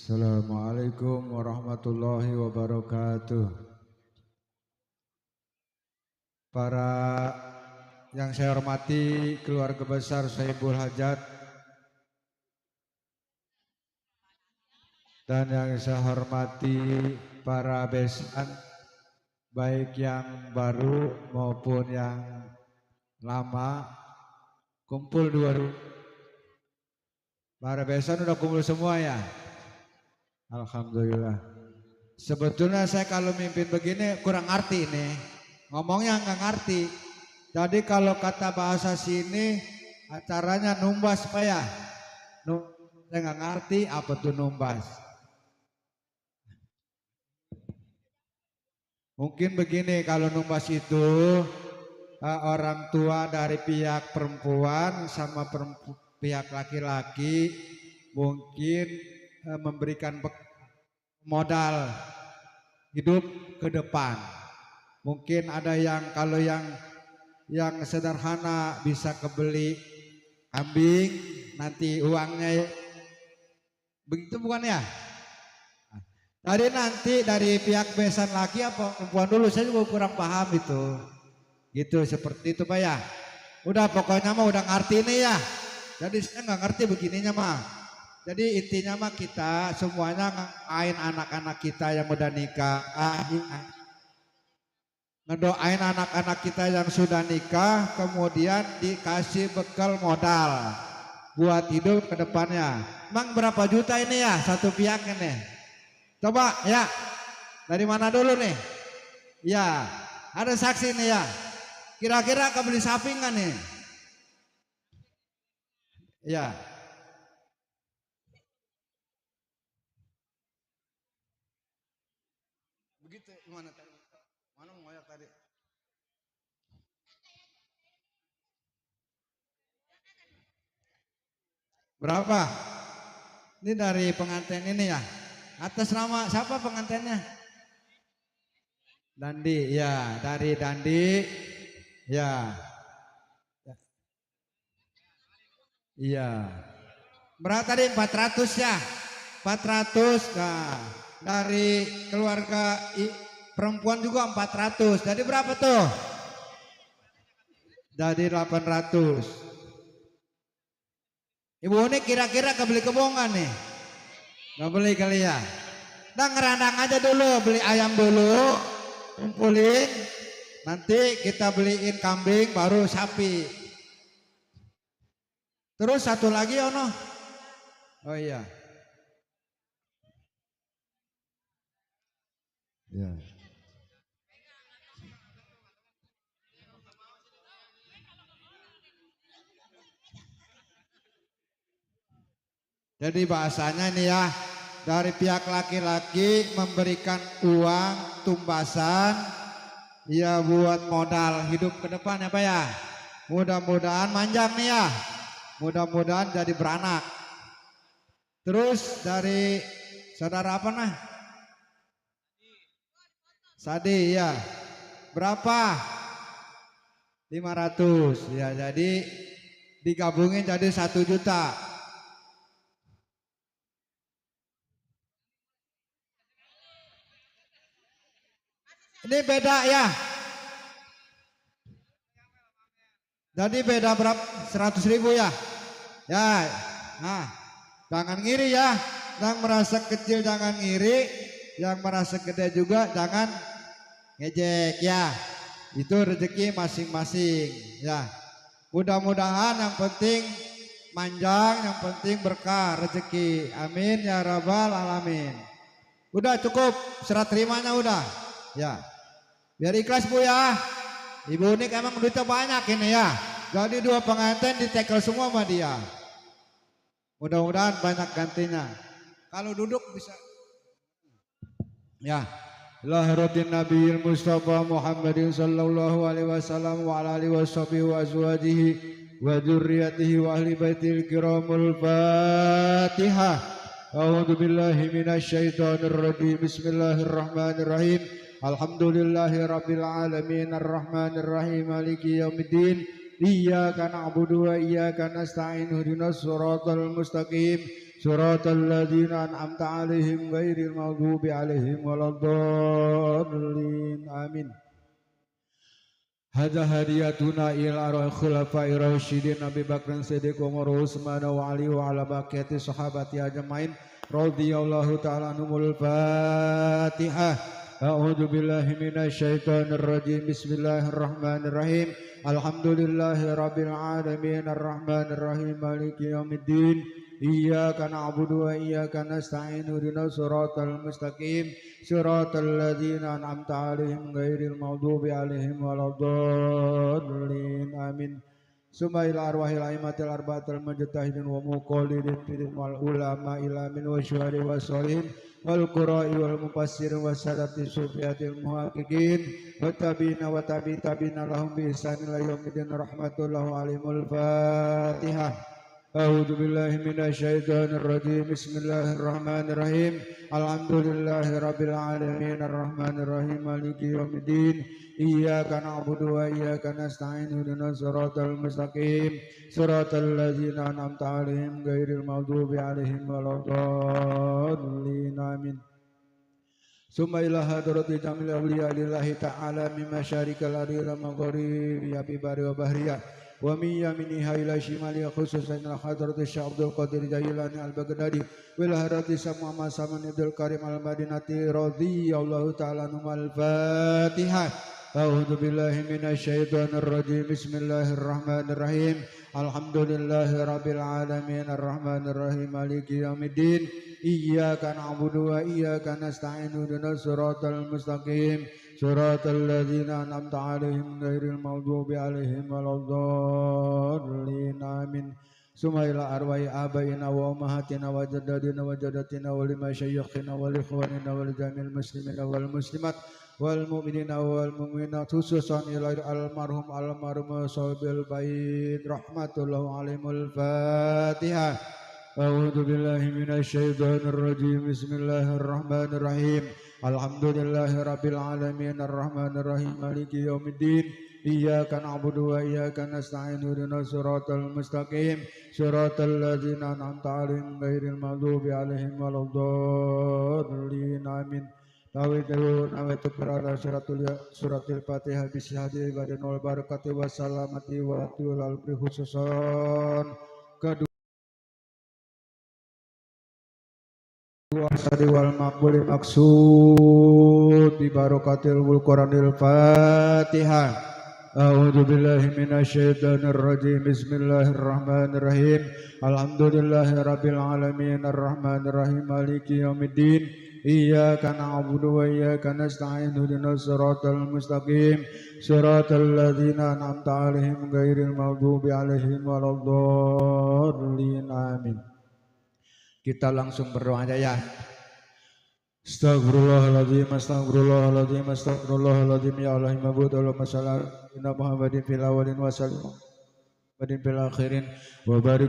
Assalamualaikum warahmatullahi wabarakatuh. Para yang saya hormati keluarga besar Saibul Hajat dan yang saya hormati para besan baik yang baru maupun yang lama kumpul dua. Para besan udah kumpul semua ya? Alhamdulillah. Sebetulnya saya kalau mimpin begini kurang arti ini. Ngomongnya nggak ngerti. Jadi kalau kata bahasa sini acaranya numbas Pak ya. Saya nggak ngerti apa tuh numbas. Mungkin begini kalau numbas itu orang tua dari pihak perempuan sama pihak laki-laki mungkin memberikan modal hidup ke depan. Mungkin ada yang kalau yang sederhana bisa kebeli kambing nanti uangnya begitu bukan ya? Tadi nanti dari pihak besan laki apa perempuan dulu saya juga kurang paham itu. Gitu seperti itu Pak ya. Udah pokoknya mah udah ngerti nih ya. Jadi saya nggak ngerti begininya mah. Jadi intinya mah kita semuanya ngain anak-anak kita yang udah nikah, ngedoain anak-anak kita yang sudah nikah, kemudian dikasih bekal modal buat hidup ke depannya. Emang berapa juta ini ya satu pihak ini? Coba ya, dari mana dulu nih? Ya, ada saksi nih ya. Kira-kira kebeli sapi nggak nih? Ya. Begitu gimana tadi? Mana ngoyak tadi? Berapa? Ini dari pengantin ini ya. Atas nama siapa pengantinnya? Dandi, ya dari Dandi, ya, iya. Berapa tadi 400 ya? 400. Nah, dari keluarga perempuan juga 400. Jadi berapa tuh? Jadi 800. Ibu ini kira-kira kebeli kebongan nih? Gak beli kali ya? Nah ngerandang aja dulu, beli ayam dulu, kumpulin. Nanti kita beliin kambing baru sapi. Terus satu lagi Ono. Oh iya. Ya. Jadi bahasanya nih ya, dari pihak laki-laki memberikan uang tumbasan ya buat modal hidup ke depan ya Pak ya. Mudah-mudahan manjang nih ya. Mudah-mudahan jadi beranak. Terus dari saudara apa nah? Sadi ya. Berapa? 500 ya, jadi digabungin jadi 1 juta. Ini beda ya. Jadi beda berapa? 100.000 ya. Ya. Nah, jangan ngiri ya. Yang merasa kecil jangan ngiri, yang merasa gede juga jangan ngejek ya. Itu rezeki masing-masing ya. Mudah-mudahan yang penting manjang, yang penting berkah rezeki. Amin ya rabbal alamin. Udah cukup, serah terimanya udah. Ya. Biar ikhlas Bu ya. Ibu ini emang duitnya banyak ini ya. Jadi 2 pengantin ditekel semua sama dia. Mudah-mudahan banyak gantinya. Kalau duduk bisa. Ya. Lahiratin Nabiyil Mustafa Muhammadin sallallahu alaihi wasallam wa ala alihi washabihi wa azwajihi wa dzurriyyatihi wa ahli baitil kiramul Fatihah. A'udzu billahi minasyaitonir rajim. Bismillahirrahmanirrahim. Alhamdulillahi rabbil alamin arrahmanir rahim maliki yaumiddin iyyaka na'budu wa iyyaka nasta'in ihdinas siratal mustaqim siratal ladzina an'amta 'alaihim ghairil maghdubi 'alaihim waladdallin amin. Hadza hadiyatuna ila khulafa'ir rasyidin Abi Bakr Siddiq Umar Utsman wa Ali wa ala baqiyati sahabati ajmain radhiyallahu ta'ala anhumul Fatihah. A'udzu billahi minasyaitonir rajim. Bismillahirrahmanirrahim. Alhamdulillahi rabbil alamin arrahmanir rahim maliki yaumiddin iyyaka na'budu wa iyyaka nasta'in ihdinas siratal mustaqim siratal ladzina an'amta 'alaihim ghairil maghdubi 'alaihim waladdallin amin. Summa ila arwahil aimatil arba'atil mujtahidin wa muqallidin wal ulama ila min wa syuhari wa sholihin wal qura'i wal mufassirin wa sadati sufiyatil muhaqqiqin wa tabi'ina wa tabi'ina lahum bi ihsan ila yaumil rahmatullahi alaihimul Fatihah. A'udzu billahi minasyaitonir rajim. Bismillahirrahmanirrahim. Alhamdulillahi rabbil alamin arrahmanir rahim maliki yaumiddin iyyaka na'budu wa iyyaka nasta'in ihdinas siratal mustaqim siratal ladzina an'amta 'alaihim ghairil maghdubi 'alaihim waladdallin amin. Summa ila hadrati jamil awliya lillahi ta'ala min masyarikal ardi ila magharibi ya bi bari wa bahriya wa min yaminiha ila shimali khususan ila hadrati Syekh Abdul Qadir Jailani al-Baghdadi wal hadrati Sama Saman Abdul Karim al-Madinati radhiyallahu ta'ala anhum al-Fatihah. A'udzu billahi minasyaitonir rajim. Bismillahirrahmanirrahim. Alhamdulillahi rabbil alamin arrahmanir rahim maliki yaumiddin iyyaka na'budu wa iyyaka nasta'in ihdinas siratal mustaqim siratal ladzina an'amta 'alaihim ghairil maghdubi 'alaihim waladdallin amin. Summa ila arwahi abaina wa ummahatina wa jaddadina wa jaddatina wa limasyayikhina wa likhwanina wal jamil muslimina wal muslimat wal mu'minina wal mu'minat khususan ila almarhum sahibil bait rahmatullahi alaihimul Fatihah. A'udzu billahi minasyaitonir rajim. Bismillahirrahmanirrahim. Alhamdulillahi rabbil alamin arrahmanir rahim maliki yaumiddin Iyyaka na'budu wa iyyaka nasta'in ihdinas siratal mustaqim siratal ladzina an'amta 'alaihim ghairil maghdubi 'alaihim waladdallin amin. Nawaitu qira'at suratil Fatihah bisyahadi badan wal barakati wassalamati wa atul albi khususan kedua asadi wal maqbuli maksud bi barakatil Qur'anil Fatihah. A'udzu billahi minasyaitonir rajim. Bismillahirrahmanirrahim. Alhamdulillahirabbil alamin arrahmanir rahim maliki yaumiddin. Iyyaka na'budu wa iyyaka nasta'in ihdinas siratal mustaqim siratal ladzina an'amta 'alaihim ghairil maghdubi 'alaihim waladdallin amin. Kita langsung berdoa aja ya. Astagfirullahaladzim, astagfirullahaladzim, astagfirullahaladzim. Ya Allah, mabud Allahumma shalli ala Muhammadin fil awwalin wa sallim Muhammadin fil akhirin wa barik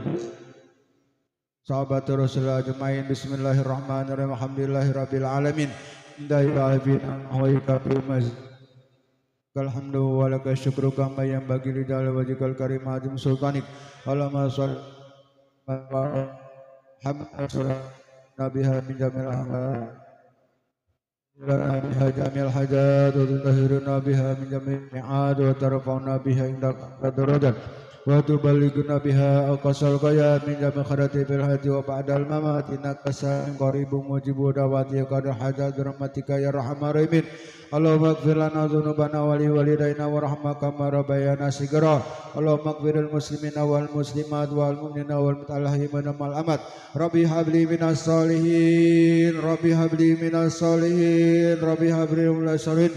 sahabat Rasulullah ajmain. Bismillahirrahmanirrahim. Alhamdulillahirabbil alamin. Indahi'afin ahwaika bimaz alhamdu wa laka syukru kama yang bagi lidal wajikal karim azim sultanik. Allahumma shalli ala Muhammad nabiha min jamil ahmad biha jamil hajat wa tutahhiruna biha min jamil mi'ad wa tarfa'una biha indaka darajat wa tuballighuna biha aqsal ghayat min jamil khairati fil hayati wa ba'dal mamati innaka sami'un qaribun mujibud da'wati qad hajat rahmatika ya arhamar rahimin. Allahumma ighfir lana dzunubana wa li walidayna warhamna kama rabbayana shighra. Allahumma ighfiril muslimina wal muslimat wal mu'minina wal mutallahimina mal amat. Rabbi habli minas solihin, Rabbi habli minas solihin, Rabbi habli minas solihin.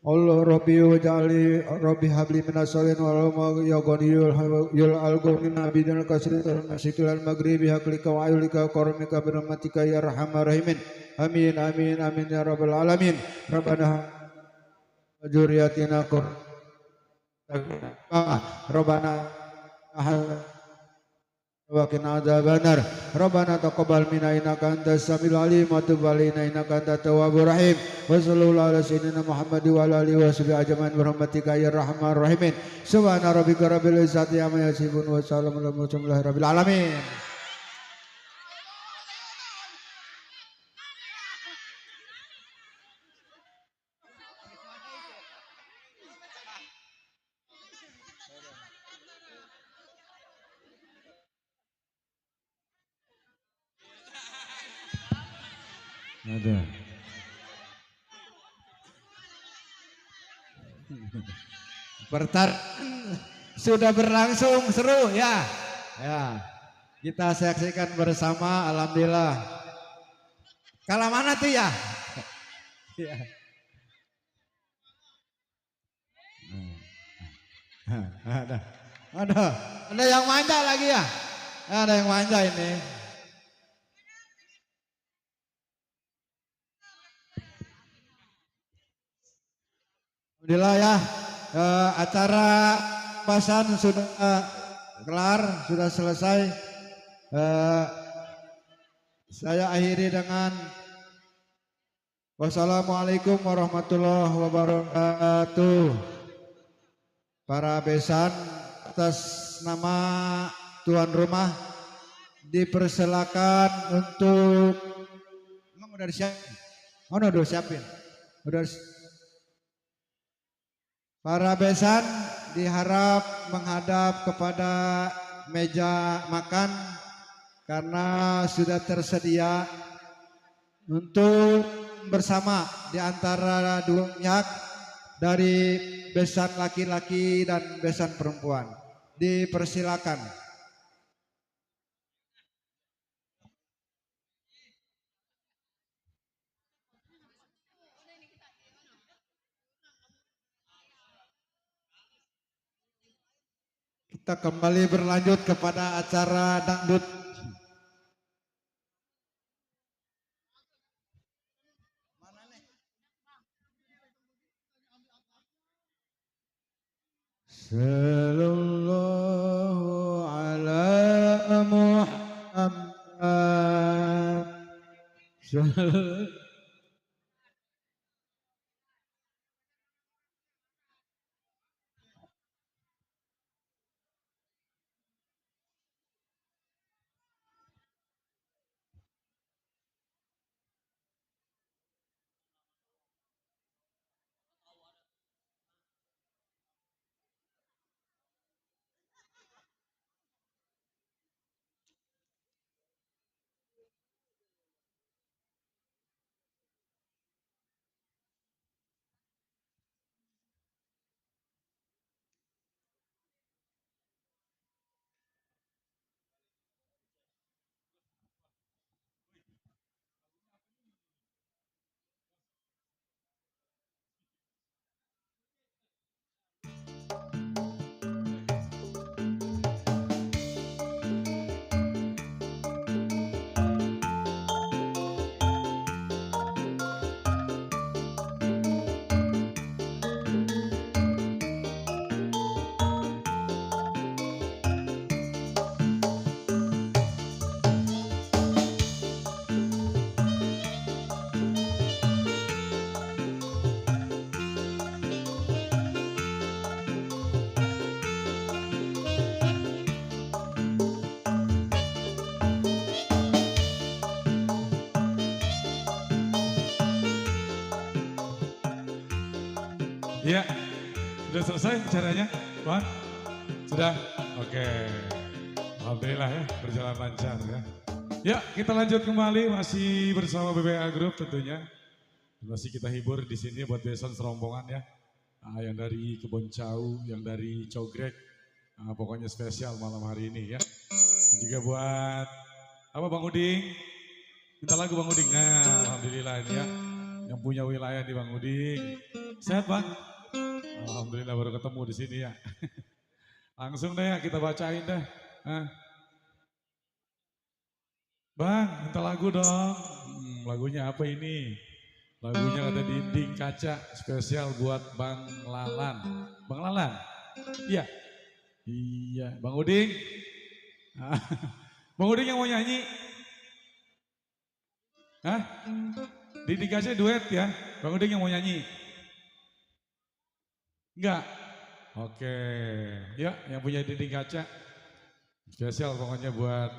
Allah Rabbi waj'alni Rabbi habli minas solihin Allahumma ya ghaniyul yul alghani abidal kasrital masyikil maghribi haklika wa ayulika karamika birahmatika ya arhamar rahimin. Amin amin amin ya rabbal alamin. Rabbana juriyatina Rabbana wa qina adzabannar. Rabbana taqabbal minna innaka antas samiul alim wa tub alaina innaka antat tawwabur rahim. Wa sallallahu ala sayyidina Muhammad wa ala alihi washabihi ajmain birahmatika ya arhamar rahimin. Subhana rabbika rabbil izzati amma yasifun wa salamun alal mursalin rabbil alamin. Ada. Pertarungan sudah berlangsung seru ya. Ya. Kita saksikan bersama alhamdulillah. Kalah mana tuh ya? Ya. Ada yang manja lagi ya? Ada yang manja ini. Alhamdulillah ya, acara pasan sudah kelar, sudah selesai. Saya akhiri dengan wassalamualaikum warahmatullahi wabarakatuh. Para besan atas nama tuan rumah dipersilakan untuk udah disiapin. Oh, udah siapin. Para besan diharap menghadap kepada meja makan karena sudah tersedia untuk bersama di antara dua pihak dari besan laki-laki dan besan perempuan. Dipersilakan. Kita kembali berlanjut kepada acara dangdut. Sallallahu ala Muhammad. Iya, sudah selesai caranya, Bang? Sudah? Oke. Alhamdulillah ya, berjalan lancar ya. Ya, kita lanjut kembali masih bersama BBA Group tentunya. Masih kita hibur di sini buat besan serombongan ya. Yang dari Kebon Cau, yang dari Cogrek. Pokoknya spesial malam hari ini ya. Dan juga buat apa Bang Uding? Minta lagu Bang Uding. Nah, alhamdulillah ini ya. Yang punya wilayah di Bang Uding. Sehat Bang? Alhamdulillah baru ketemu di sini ya. Langsung deh ya kita bacain deh. Bang, minta lagu dong. Lagunya apa ini? Lagunya ada Dinding Kaca, spesial buat Bang Lalan. Bang Lalan? Iya. Iya, Bang Uding. Bang Uding yang mau nyanyi? Hah? Dinding Kaca duet ya? Bang Uding yang mau nyanyi? Enggak? Oke. Ya, yang punya Dinding Kaca. Spesial pokoknya buat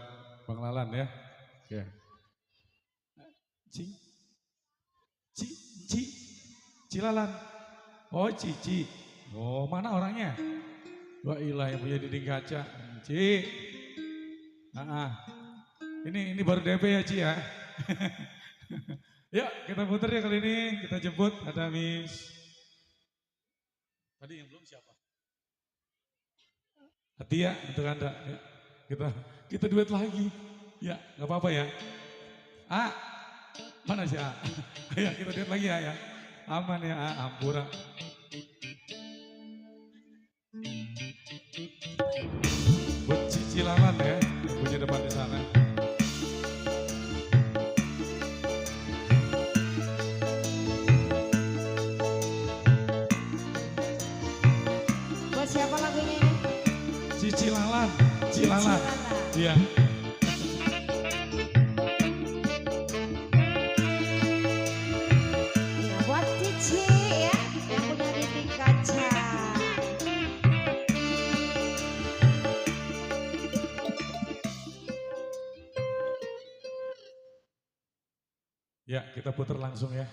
Bang Lalan ya. Oke. Cilalan. Oh, Cici. Oh, mana orangnya? Wah, ilah yang punya Dinding Kaca. Ci. Ini baru DP ya, Ci ya. Yuk, kita putar ya kali ini. Kita jemput ada Miss. Tadi yang belum siapa? Hatia untuk Anda. Ya. Kita duet lagi. Ya, nggak apa-apa ya. Mana sih ya, kita lihat lagi ya. Aman ya, Ampura. Buat Cici Lalan ya, punya depan di sana. Buat siapa lagunya ini? Cici Lalan, Cilalan. Iya. Buat Cici ya, yang punya Dinding Kaca. Ya, kita putar langsung ya.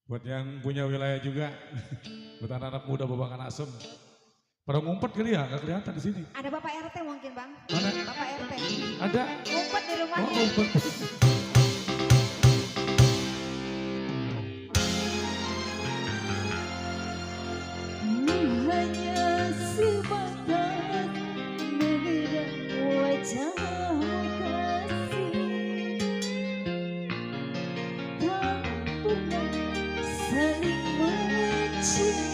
Buat yang punya wilayah juga, buat anak-anak muda babakan asem. Pada ngumpet kali ya, gak kelihatan di sini. Ada Bapak RT mungkin Bang? Mana? Bapak RT. Ada. Ngumpet di Oh, rumahnya. ngumpet. Hanya sebatas mengenang wajahmu kasih, tak pernah saling mencintai.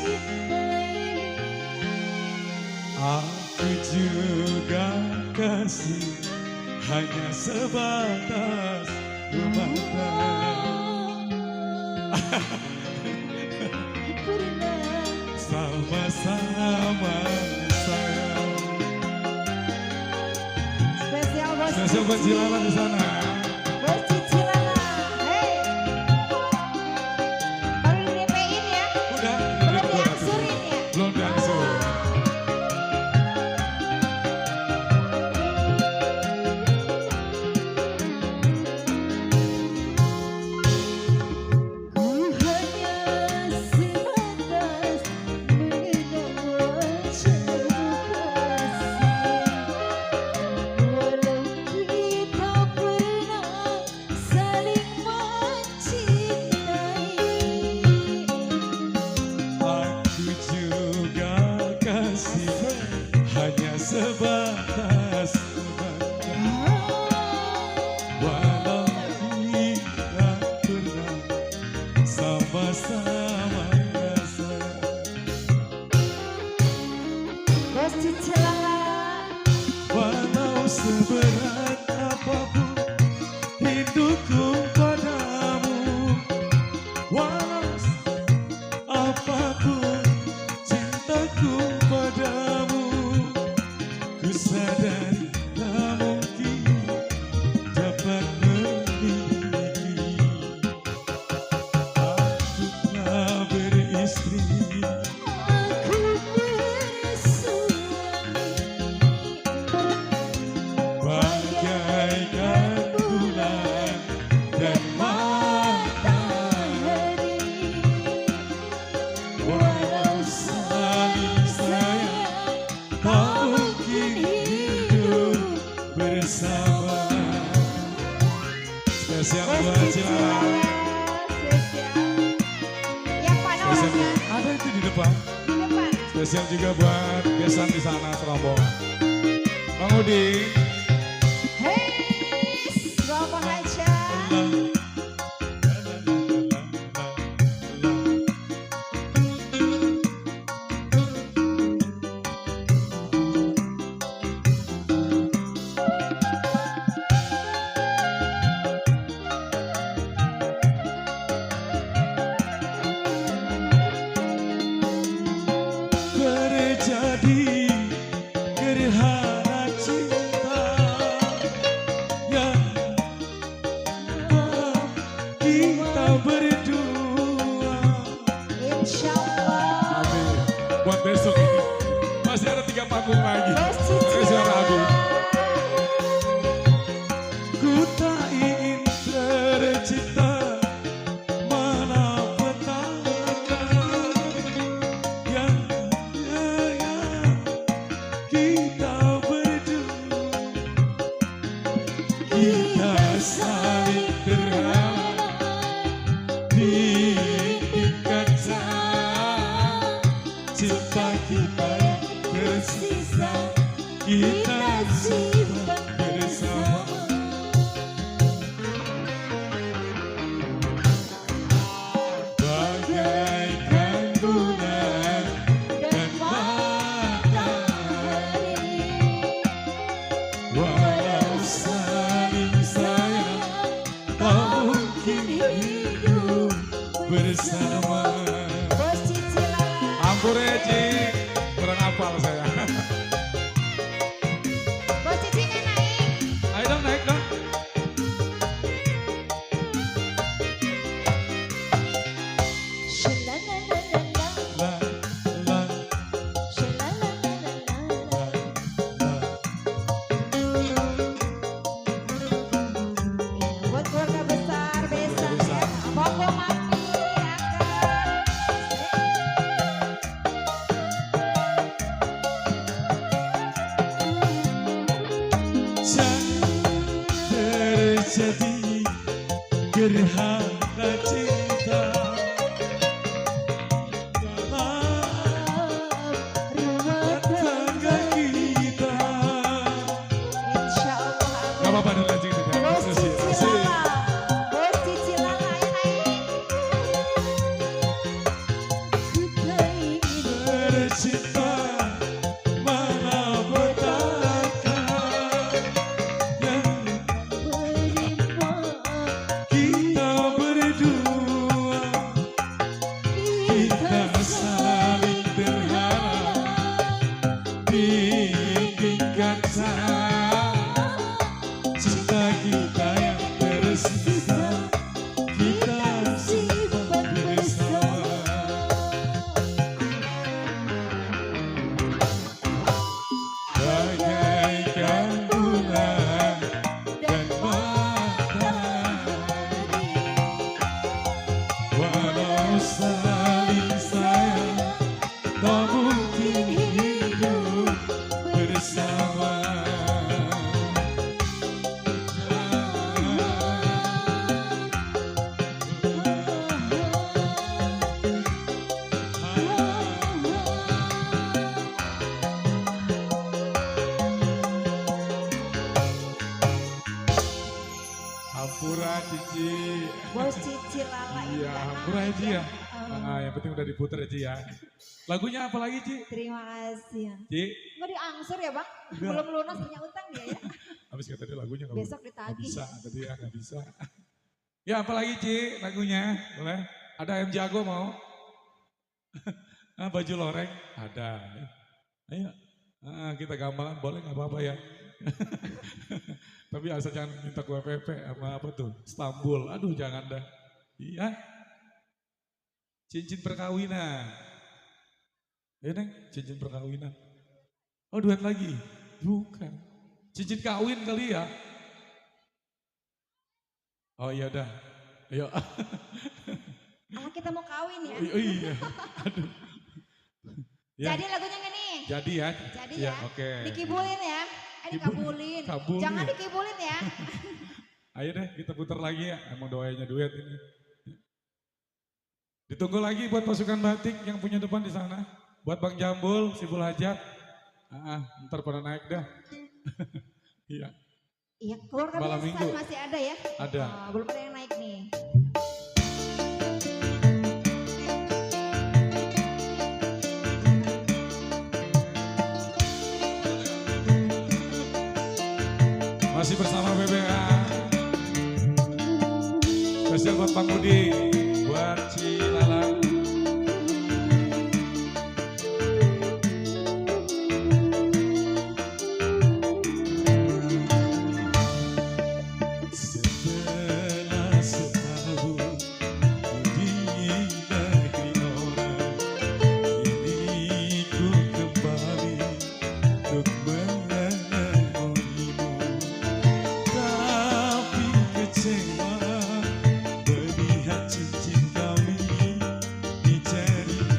Aku juga kasih, hanya sebatas memandang. Pernah Sama-sama sayang. spesial bos Spesial buat Cilalan di sana. Bos Cici Lala. Hei, baru di DP-in ya, Udah, belum diangsurin ya. belum diangsur. Ku hanya sebatas mengenang wajahmu kasih, walau kita pernah saling mencintai. Aku juga kasih, hanya sebatas memandang. Walau kita pernah sama-sama sayang. Bos Cici Lala. Walau seberat apapun hidupku padamu, walau apapun cintaku padamu, ku sadari tak mungkin dapat memiliki. Aku telah beristri, Aku bersuami, bagaikan bulan Spesial Bos buat Cici Cilala. spesial. Yang panorama Spesial ada itu di depan. di depan. Spesial juga buat besan di sana rombongan. Bang Udi. Hei, Bapak Haja. Terjadi gerhana cinta yang kita berdua. Insya Allah. Amin. Buat besok ini masih ada 3 panggung lagi. Bos Cici. Spesial Abi. Ku tak ingin tercipta mana petaka yang kita berdua, kita saling terhalang di kaca cinta kita yang tersisa, kita simpan bersama. Bagaikan bulan dan matahari, walau saling sayang, tak mungkin hidup bersama. Bos Cici Lala. Ampun Eci, kurang hafal saya. Bos Cici kan naik. Ayo dong naik dong. Shalalalala, La, la, shalalalala. la. Buat keluarga besar besan ya. Besar. Monggo mampir Jangan terjadi gerhana cinta dalam rumah tangga kita. Insya Allah. Gak apa-apa dulu lanjut ya. Bos Cici Asik. Lala. Bos Cici Lala ayo naik. Kita ingin Tercipta mana petaka yang beriman. kita berdua, kita saling berharap di kaca cinta kita yang tersisa, kita simpan bersama. Bagaikan bulan dan matahari, walau saling sayang, tak mungkin hidup bersama. Hampura Cici. Bos Cici Lala ini Iya, kan hampura ya Ci ya. Oh. Nah, yang penting udah diputer ya Ci ya. Lagunya apa lagi Ci? Terima kasih ya. Ci, Nggak diangsur ya bang? Enggak. Belum lunas punya utang dia ya. habis kata dia lagunya nggak Besok nggak ditagih. bisa, tadi ya nggak bisa. Ya apa lagi Ci lagunya? Boleh? Ada ayam jago mau? Baju loreng? Ada. Ayo, kita gamelan boleh nggak apa-apa ya. Tapi asal jangan minta kue pepe sama apa tuh, Istanbul. Aduh jangan dah. Iya. Cincin perkawinan. Ya Neng, cincin perkawinan. Oh duet lagi? Bukan. Cincin kawin kali ya? Oh iya dah. Ayo. Anak kita mau kawin ya. Oh iya. Aduh. Ya, Jadi lagunya nggak nih? jadi ya. Jadi Ya, ya. oke. Dikibulin ya. Dikabulin. Kabulin. Jangan dikibulin ya. Ayo deh kita putar lagi ya, emang doanya duet ini. Ditunggu lagi buat pasukan batik yang punya depan di sana. Buat Bang Jambul, Sibul Hajat. Ntar pada naik dah. Iya. Iya, keluarga Malam biasa minggu. masih ada ya? Ada. Belum ada yang naik nih. Masih bersama BBA. Spesial buat Bang Budi, buat Cilalang. Setelah setahun di negeri orang, kini ku kembali untuk menemuimu. Tapi kecewa melihat cincin kami di jarimu.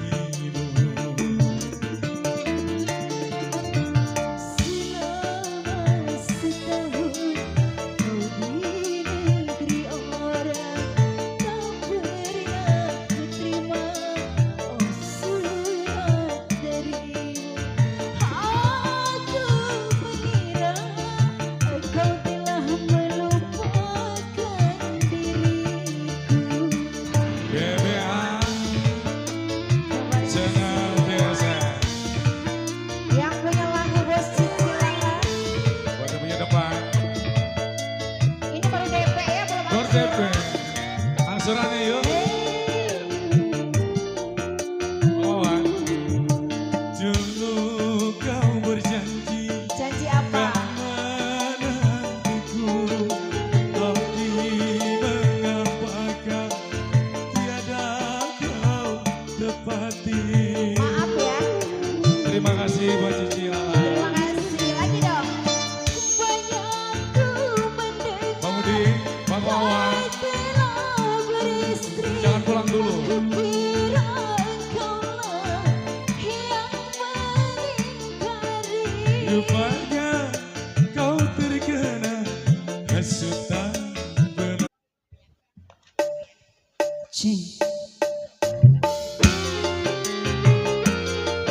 Selama setahun kau di negeri orang, tak pernah ku terima surat darimu. Aku mengira kau telah melupakan diriku. BBA senantiasa Yang punya lagu Bos Cici Lala, buat yang punya depan. ini baru DP ya, belum Gor DP, angsurannya yuk. Lawan. Dulu kau berjanji janji apa? menantiku, tapi mengapakah tiada kau tepati. Maaf ya. Terima kasih buat Cici Lala. Terima kasih. Lagi dong. Banyak ku mendengar Bang Budi, Bang Wawan, telah beristri. jangan pulang dulu. Kukira engkaulah yang mengingkari. Rupanya kau terkena hasutan benar.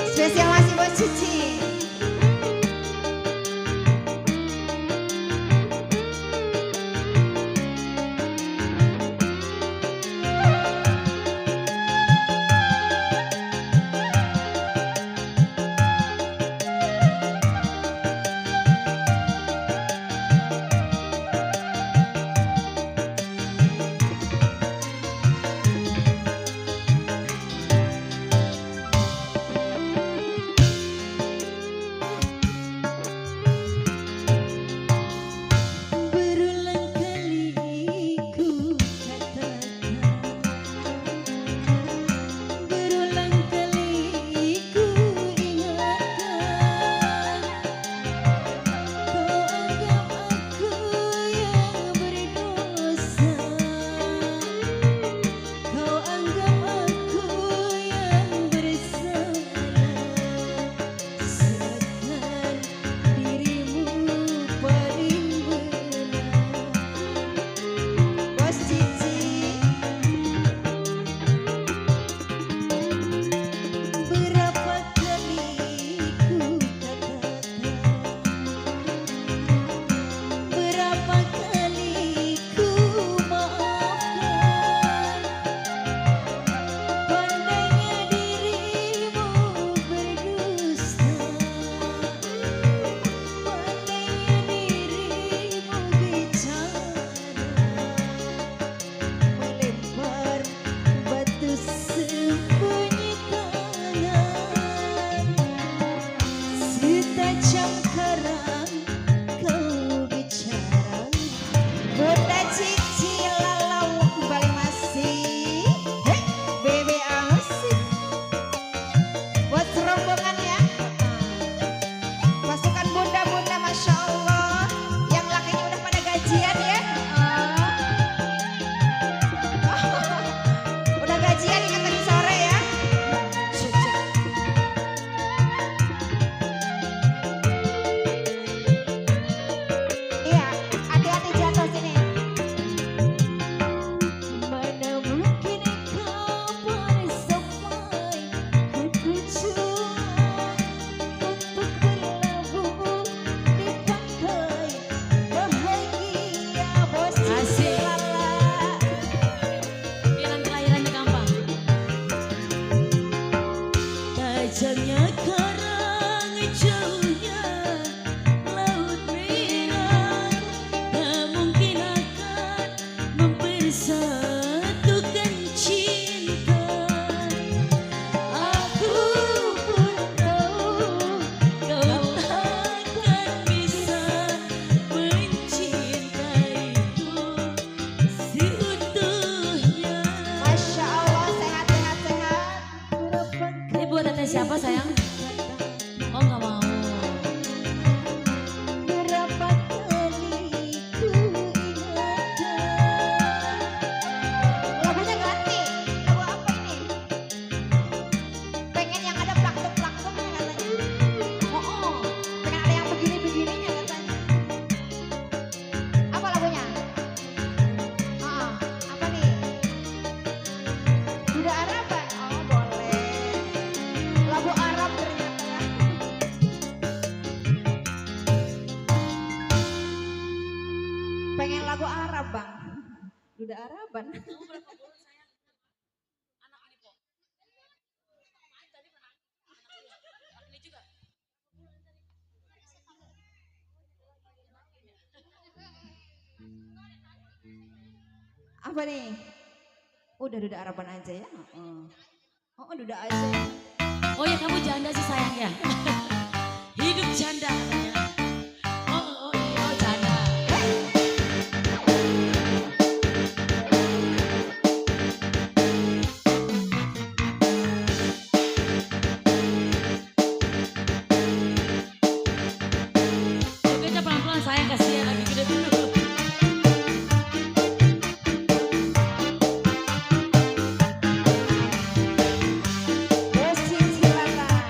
Spesial masih buat Cici. Berulang kali ku katakan, berulang kali ku ingatkan, kau anggap aku yang berdosa, kau anggap aku yang bersalah, sedangkan dirimu paling benar. Bos Cici, berapa kali ku katakan, berapa kali ku maafkan, pandainya dirimu berdusta, pandainya dirimu bicara, melempar batu sembunyi tangan, setajam karang kau bicara. Bunda Cici Lala kembali masih. BBA masih. Buat serombongan ya. Pasukan bunda-bunda Masya Allah. Yang lakinya udah pada gajian ya. Udah gajian ingat tadi sore ya. Iya, hati-hati jatuh sini. satukan cinta. Aku pun tahu kau takkan bisa mencintaiku seutuhnya. Masya Allah, sehat, sehat, sehat. Ini buat teteh siapa sayang? Oh nggak mau. Berapa kali ku ingatkan. Lagunya ganti. Lagu apa ini? Pengen yang ada plaktuk-plaktuknya katanya. Oh, pengen ada yang begini-begininya katanya. Apa lagunya? Apa nih? Duda Arab, Pak? Oh, boleh. Lagu Arab ternyata ya. Pengen lagu Arab, Bang. Duda Araban. Apa nih? Udah Duda Araban aja ya. Oh, Duda aja. Oh ya kamu janda sih sayang ya. Hidup janda katanya. Oh iya oh, janda. Oke aja pelan-pelan sayang kasihan lagi gede dulu. Bos silakan.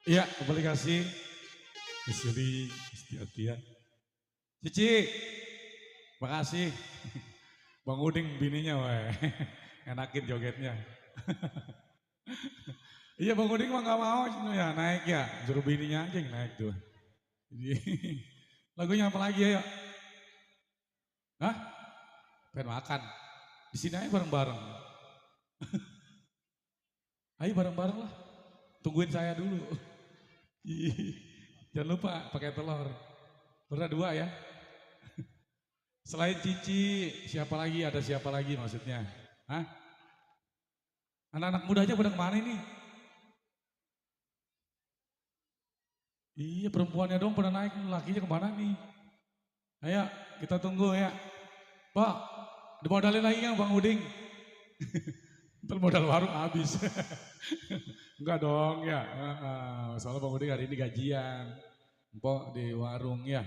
Iya, kembali kasih. Istri, Atia. Cici, makasih. Bang Uding bininya, weh. Enakin jogetnya. Iya, Bang Uding mah gak mau ya naik ya. Suruh bininya aja yang naik tuh. Jadi, lagunya apa lagi ya? Hah? Pengen makan. Di sini aja bareng-bareng. Ayo bareng-bareng lah. Tungguin saya dulu. Jangan lupa pakai telur. Telurnya 2 ya. Selain Cici, siapa lagi? Ada siapa lagi maksudnya? Hah? Anak-anak muda aja pada kemana ini? Iya perempuannya dong pada naik, lakinya kemana nih? Ayo kita tunggu ya. Pak, dimodalin lagi kan Bang Uding? Ntar modal warung habis. Enggak dong ya. Soalnya Bang Uding hari ini gajian. Empok di warung ya.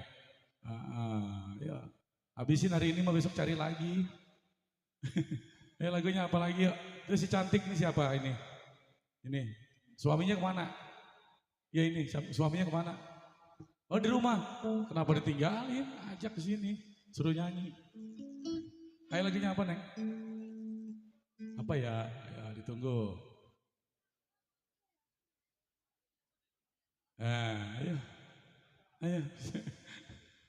Ya. Habisin hari ini mau besok cari lagi. Lagunya apa lagi ya? Terus si cantik ini siapa ini? Ini. Suaminya kemana? Ya ini suaminya kemana? Oh di rumah. Kenapa ditinggalin? Ajak ke sini. Suruh nyanyi. Ayo lagunya apa Neng? Apa ya? Ya ditunggu. Ayo. Ayo.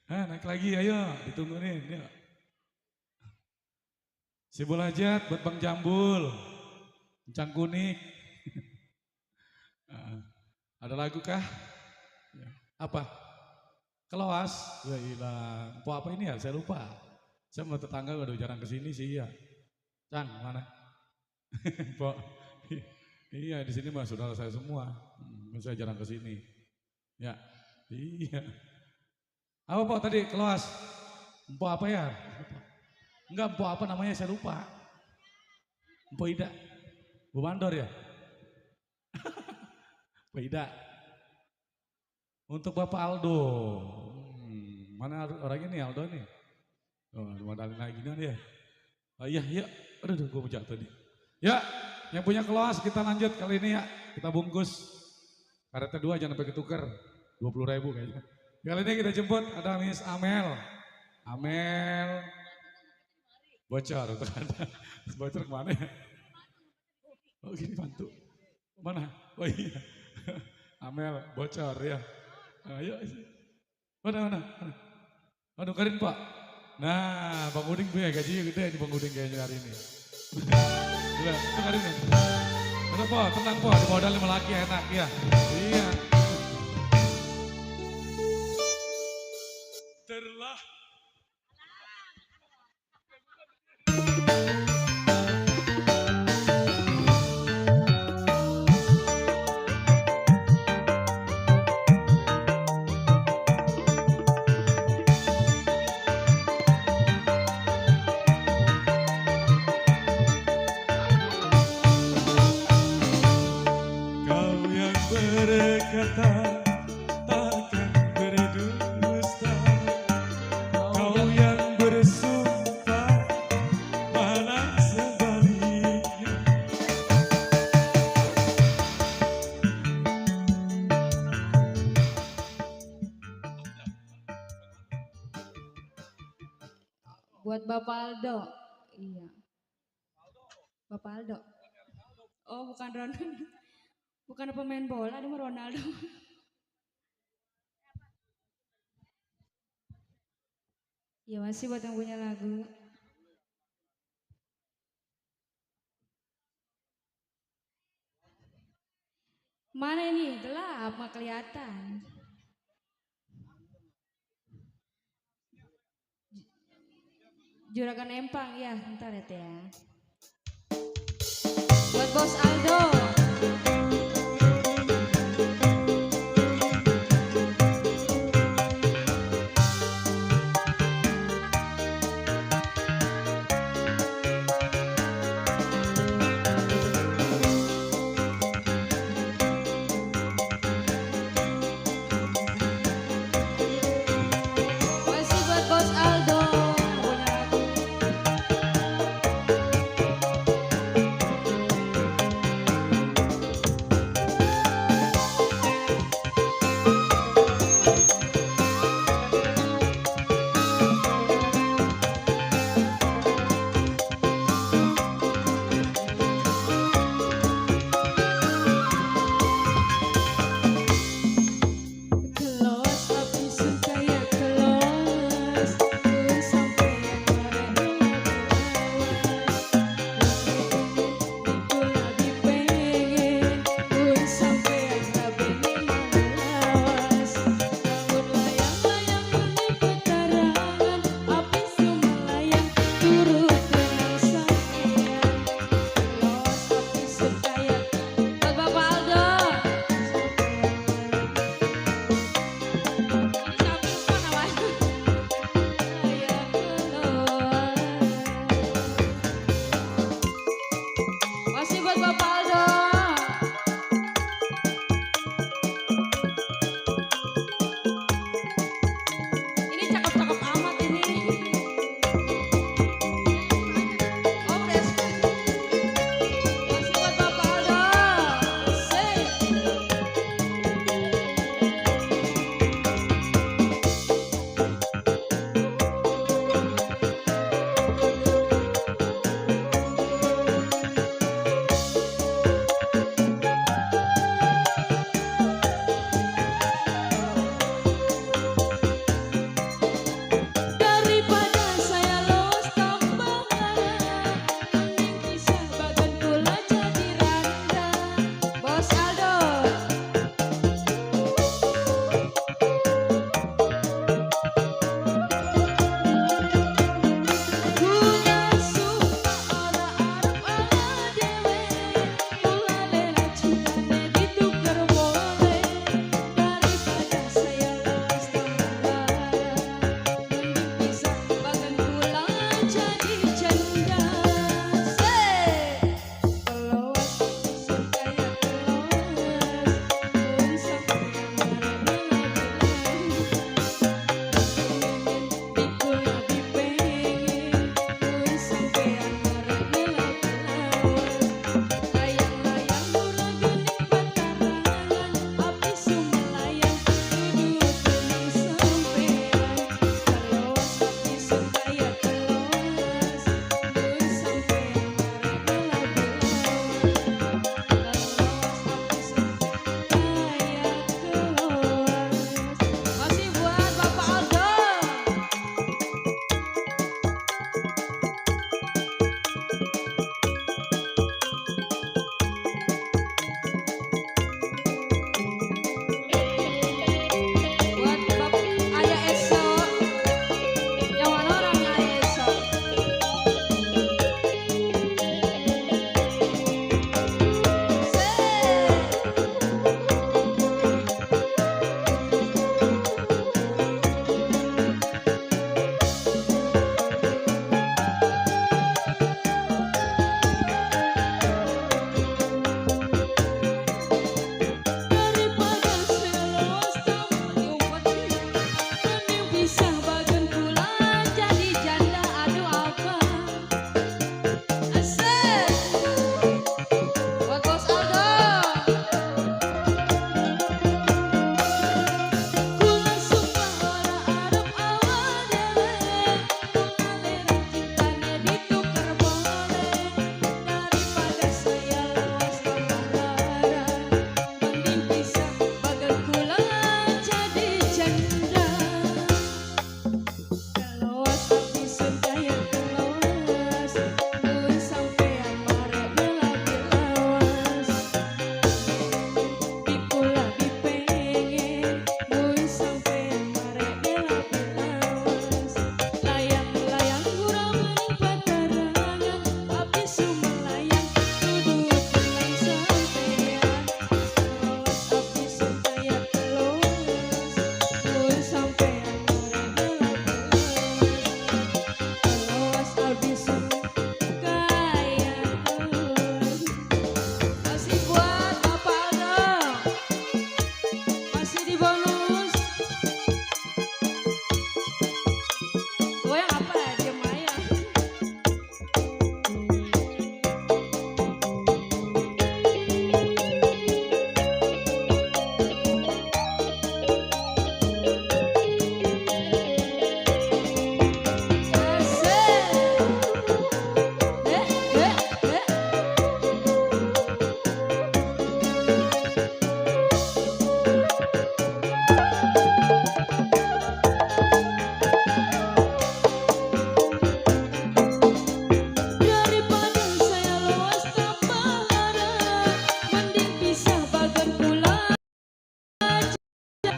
Naik lagi ayo. Ditunggu nih. Si Bolajat buat Bang Jambul. Encang Kuning. Ada lagu kah? Apa? Keloas? Ya hilang. Apa ini ya? Saya lupa. Saya mau tetangga udah jarang kesini sih ya. Cang mana? Pok. Iya di sini mah saudara saya semua. Saya jarang kesini. Ya. Iya. Apa Pok tadi keloas? Empok apa ya? Enggak empok apa namanya saya lupa. Empok Ida. Bu Mandor ya? Pak Ida. Untuk Bapak Aldo. Mana orangnya nih Aldo nih? Oh, modalin lagi nih ya. Oh iya, iya. Aduh, gue mau jatuh nih. Ya, yang punya kelas kita lanjut kali ini ya. Kita bungkus. Karetnya 2 jangan sampai ketuker. 20.000 kayaknya. Kali ini kita jemput ada Miss Amel. Amel. Bocor. Bocor kemana ya? Oh gini bantu. Mana? Oh iya. Amel bocor ya. Ayo. Mana? Aduh Karin Pak. Nah Bang Uding punya gajinya gede di Bang Uding kayaknya hari ini. Gila, itu Karin ya. Udah Pak, tenang Pak, dimodalin sama laki enak ya. Iya. Terlah. Berkata takkan berdusta, kau yang bersumpah malah sebaliknya. Buat Bapak Aldo. Iya. Bapak Aldo. Oh bukan Ronaldo. Bukan pemain bola, ini mah Ronaldo. Ya masih buat yang punya lagu. Mana ini? Gelap, nggak kelihatan. Juragan Empang, ya, ntar ya. Buat Bos Aldo. Masih buat Bos Aldo. Punya lagu.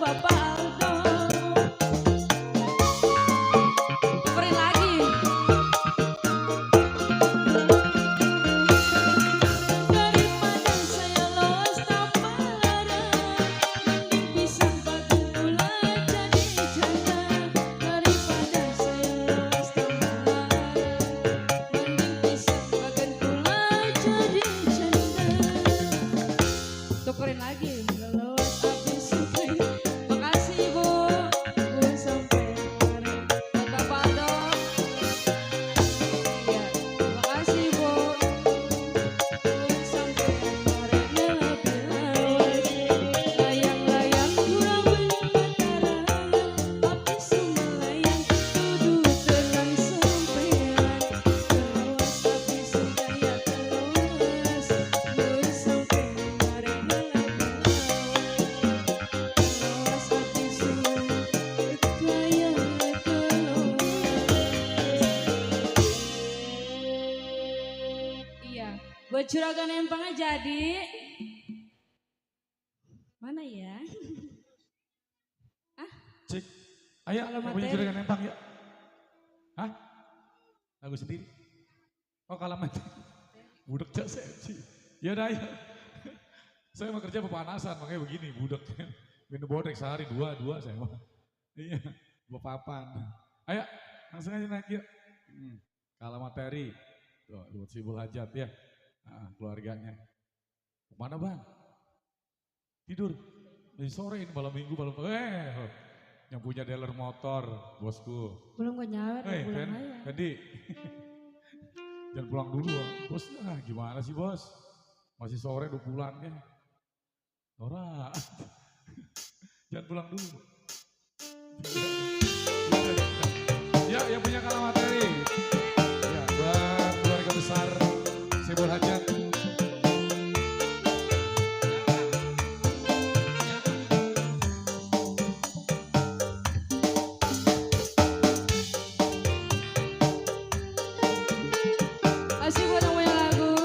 Bapak Aldo. Tukerin lagi. Daripada saya los tanpa larang, mending bisa bagian pula jadi janda. Daripada saya los tanpa larang, mending bisa bagian pula jadi janda. Tukerin lagi. Lelos habis sukai. Makasih Ibu. Bu sampai kemarin. Buat Bapak Aldo. Iya, makasih Bu. Sampai kemarin lebih lawas. Layang-layang kurang menyembataran. Tapi semelayang duduk terang sempelan. Lelos habis sukai ya lelos. Bu sampai kemarin lebih lawas. Lelos habis sukai ya lelos. Iya, buat juragan empangnya jadi. Mana ya? Cik, ayo Kalau yang punya materi. juragan empang ya. Hah? Lagu sendiri? Oh kalah mati. Budek cak sih. Ya udah ayo. Saya mau kerja pepanasan makanya begini budek. Minum bodek sehari dua saya mah. Iya, papan. Ayo langsung aja naik yuk. Kalah materi. Tuh, buat Sibul Hajat ya. Keluarganya. Kemana bang? Tidur. Masih sore ini malam minggu malam. Yang punya dealer motor bosku. Belum gue nyawer, pulang Fen, aja. Fendi. Jangan pulang dulu bos. Gimana sih bos? Masih sore udah pulang ya. Ora. Jangan pulang dulu. Ya, yang punya kalah materi. Ya, buat keluarga besar Sibul Hajat. Masih buat yang punya lagu.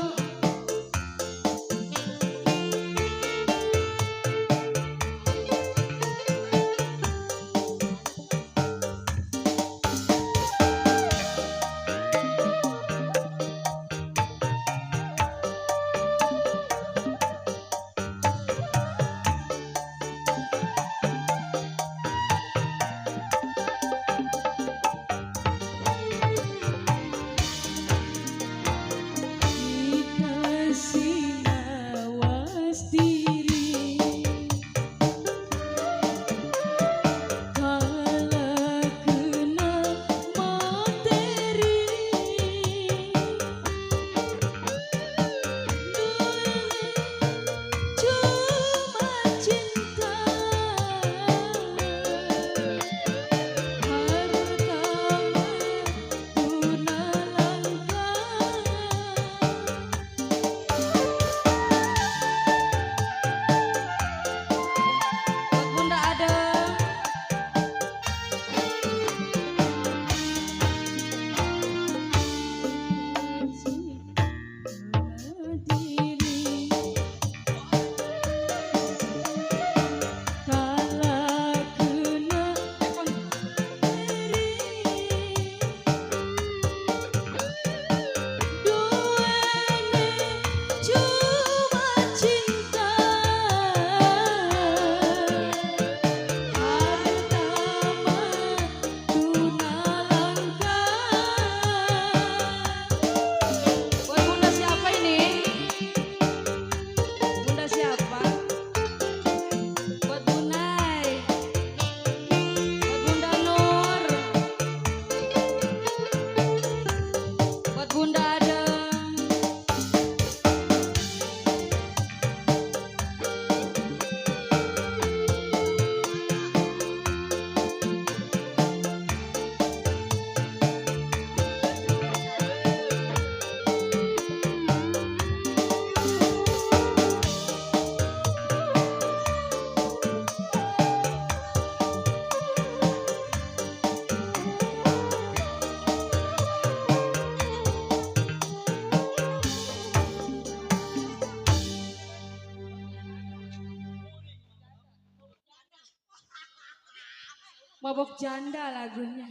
Mabok janda lagunya.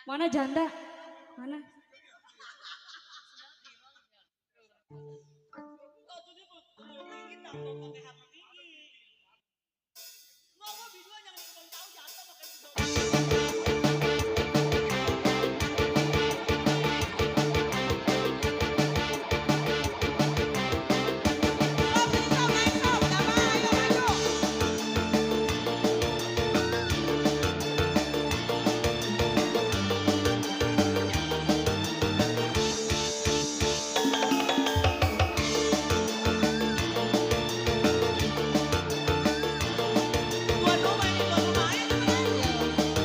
Mana janda? Mana?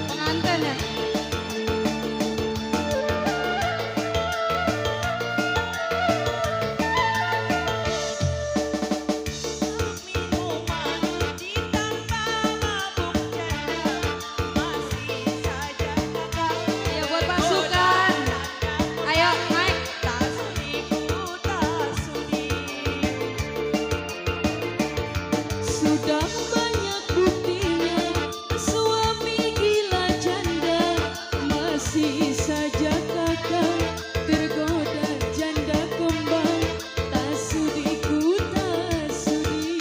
Pengantin ya? Iya buat pasukan. Ayo naik. Sudah banyak buktinya suami gila janda, masih saja kakak tergoda janda kembang, tak sudi ku tak sudi.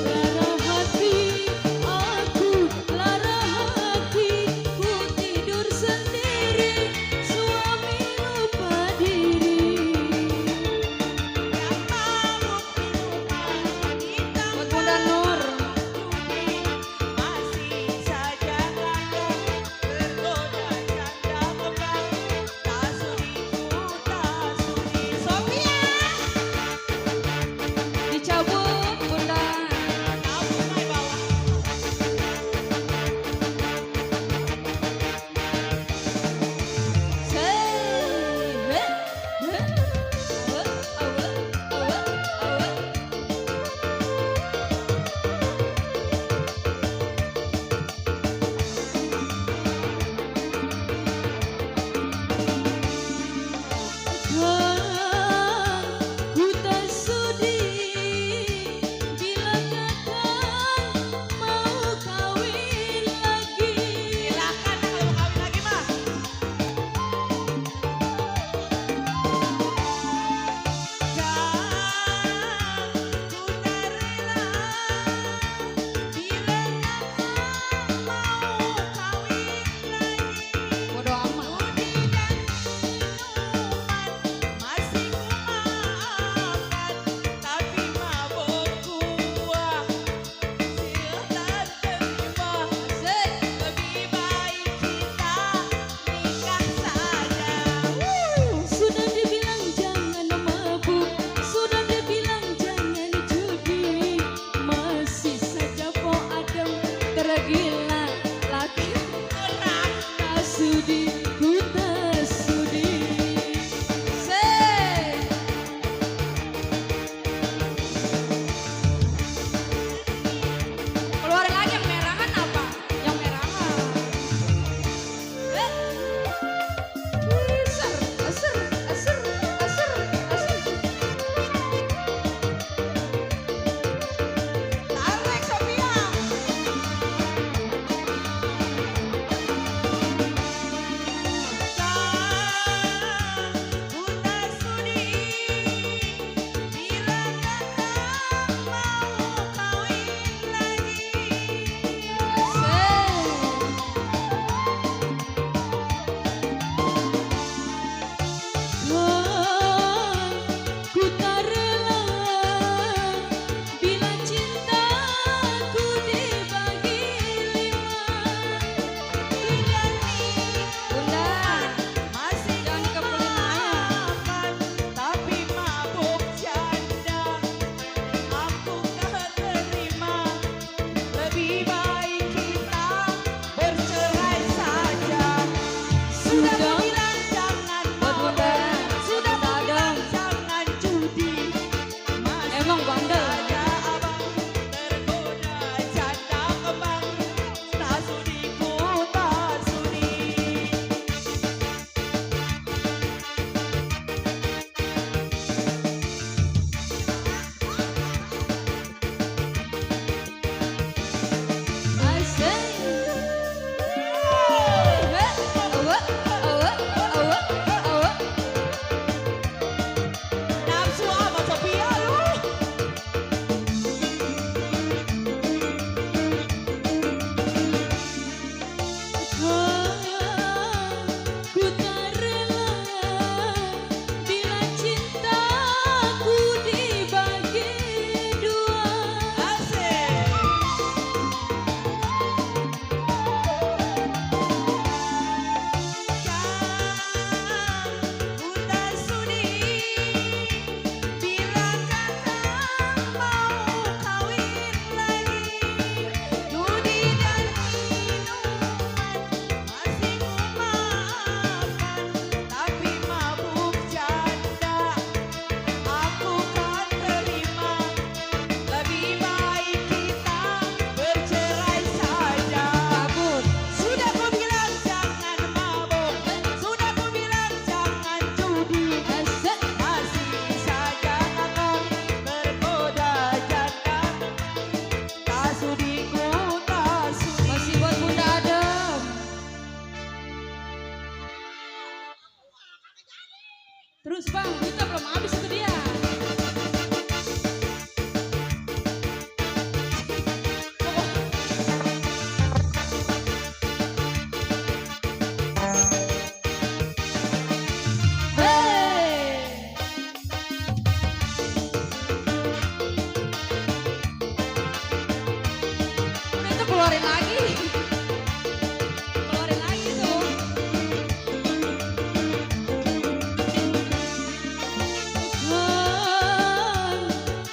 Lara hati aku, lara hati ku tidur sendiri, suami lupa diri. Buat Bunda Nur. Dicabut Bunda. Ku tak sudi bila kakak mau kawin lagi. Silakan kalau mau kawin lagi mah. Bodo amat. Sudah dibilang jangan mabuk, sudah dibilang jangan judi, masih saja po adem tergila laki. Tak sudi, ku tak sudi. Keluarin lagi yang merahan apa? Yang merahan. Asar, asar, asar, asar, asar. Tarik Sophia. keluarin lagi. Keluarin lagi tuh.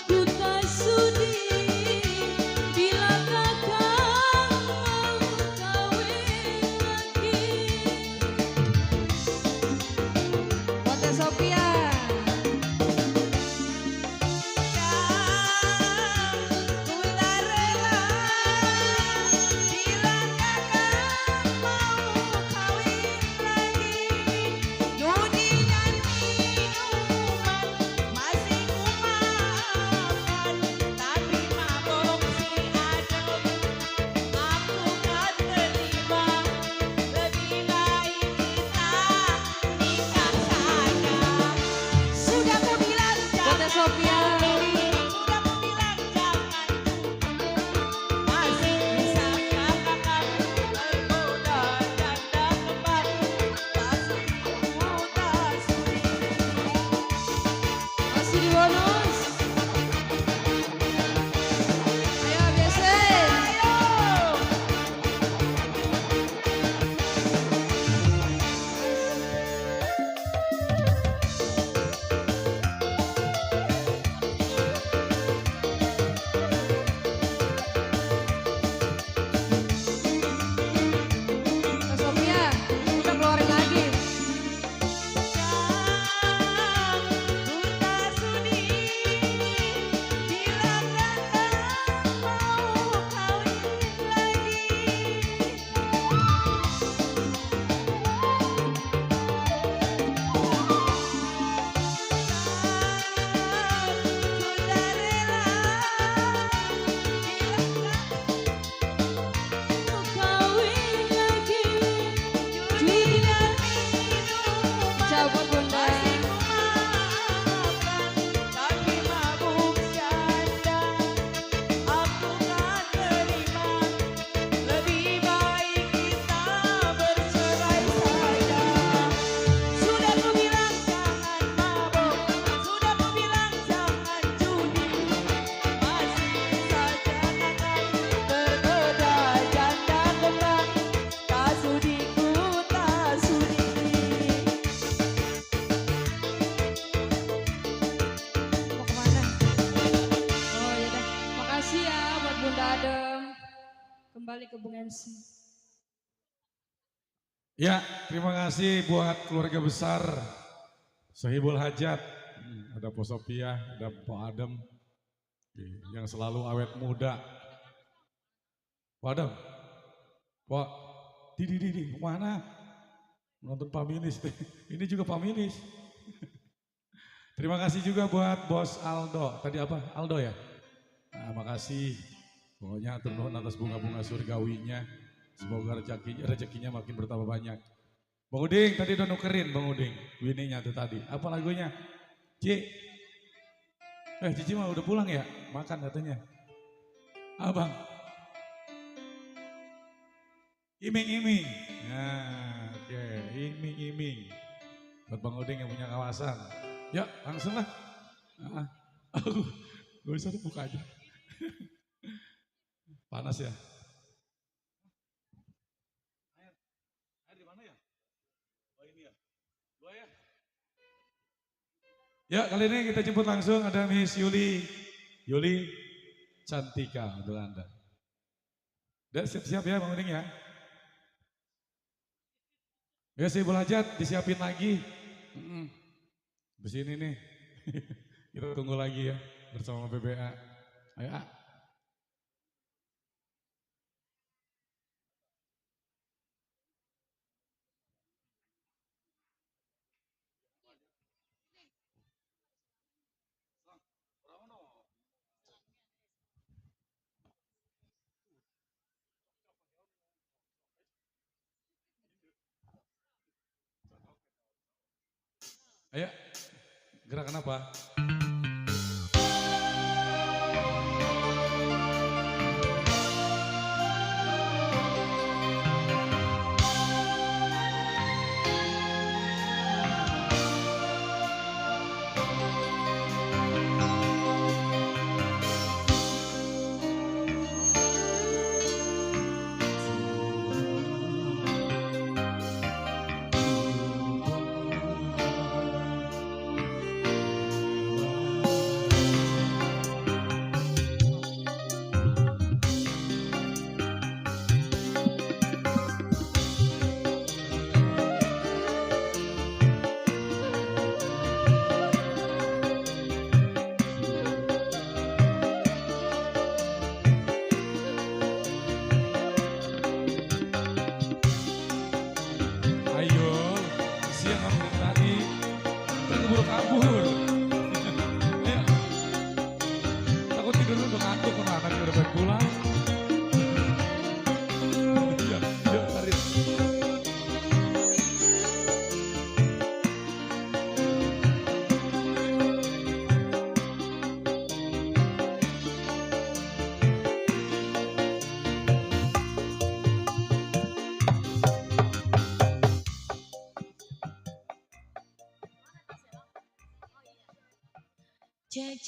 Ku tak sudi bila kakak mau kawin lagi. Buat Teh Sophia. Ku tak rela bila kakak mau kawin lagi. Dunia minuman masih ku makan, tapi mabok si adem aku kan terima. Lebih baik kita nikah saja. Sudah ku bilang Buat Teh jangan. Sophia. Sudah ku bilang jangan. Masih bisakah kakak tergoda janda kembar? Tak sudi ku tak sudi. Masih di bonus. Ayo geser. Teh Sophia, udah keluarin lagi. Ku tak sudi bila kakak mau kawin lagi. Ku tak rela bila Mau kawin lagi. dunia minuman Cabut Bunda. masih ku makan, tapi mabuk janda aku kan terima. Lebih baik kita bercerai saja. Sudah ku bilang jangan mabuk, sudah ku bilang jangan judi. Masih saja kakak tergoda janda kembar. Tak sudi ku tak sudi. Mau kemana? Oh ya dah. Makasih ya buat Bunda Adem. Kembali ke Bung MC. Ya, terima kasih buat keluarga besar Sohibul Hajat. Ada Po Sophia, ada Po Adem yang selalu awet muda. Po Adem, Po, di, kemana? Nonton Paminis, ini juga Paminis. Terima kasih juga buat Bos Aldo, tadi apa? Aldo ya? Nah, makasih, pokoknya turun atas bunga-bunga surgawinya. Semoga rezekinya makin bertambah banyak. Bang Uding tadi udah nukerin Bang Uding. Wininya tuh tadi. Apa lagunya? Ci. Cici mah udah pulang ya? Makan katanya. Abang. Iming-iming. Nah, oke. Iming-iming. Buat Bang Uding yang punya kawasan. Ya, langsung lah. Gak usah dibuka aja. Panas ya. Ya, kali ini kita jemput langsung ada Miss Yuli Cantika untuk Anda. Udah siap-siap ya Bang Uding ya. Ya sih Hajat disiapin lagi. Di sini nih. Kita tunggu lagi ya bersama BBA. Ayo. Ayo, gerakan apa?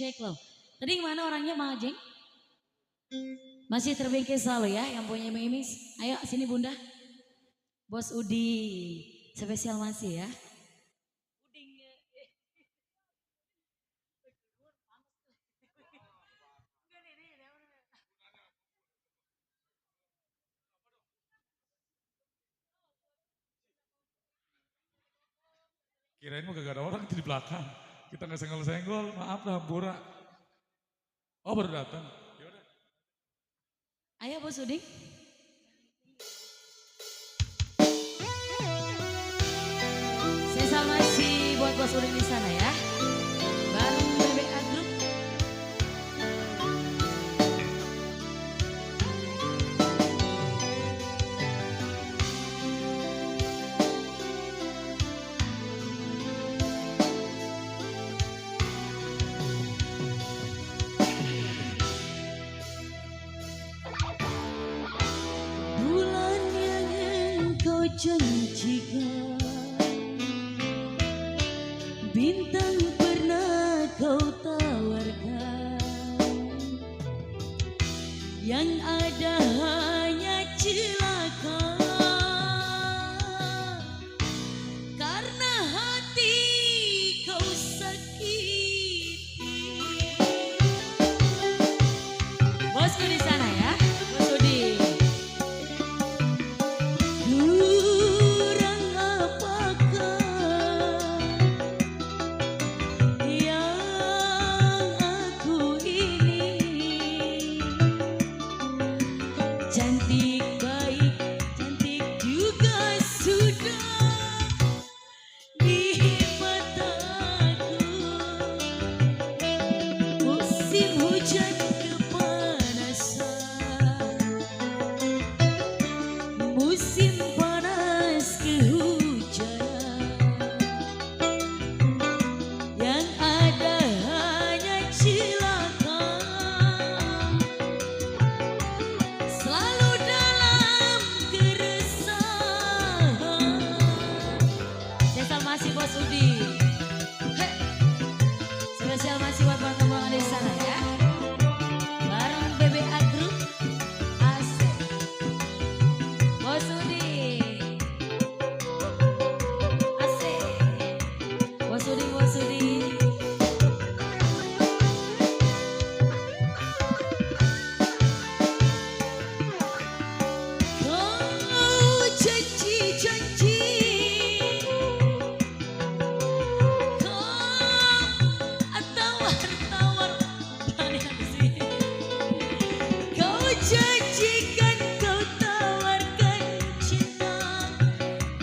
cek loh. Tadi gimana orangnya Mang Ajeng? Masih terbengkel selalu ya yang punya iming-iming. Ayo sini Bunda. Bos Udi, spesial masih ya. Kirain mah gak ada orang di belakang. Kita nggak senggol-senggol, maaf lah Hampura. Oh baru datang. Yaudah. Ayo Bos Udi. Spesial masih buat Bos Udi di sana ya. Bareng BBA Group. Bulan yang engkau janjikan, bintang pernah kau tawarkan, yang ada hanya celaka, karena hati kau sakiti. Bosku di sana ya, Bos Udi. Kurang apakah yang aku ini, cantik baik, cantik juga sudah di mataku. Musim hujan kepanasan, musim panas kehujanan, yang ada hanya celaka, selalu dalam keresahan. Spesial masih Bos Udi. Hei. Spesial masih buat teman-teman di sana ya. Bareng BBA Group. Asik. Bos Udi. Asik. Bos Udi, Bos Udi. Kau janji-janji, kau tawar-tawar, banyak di sini. Kau janjikan, kau tawarkan cinta,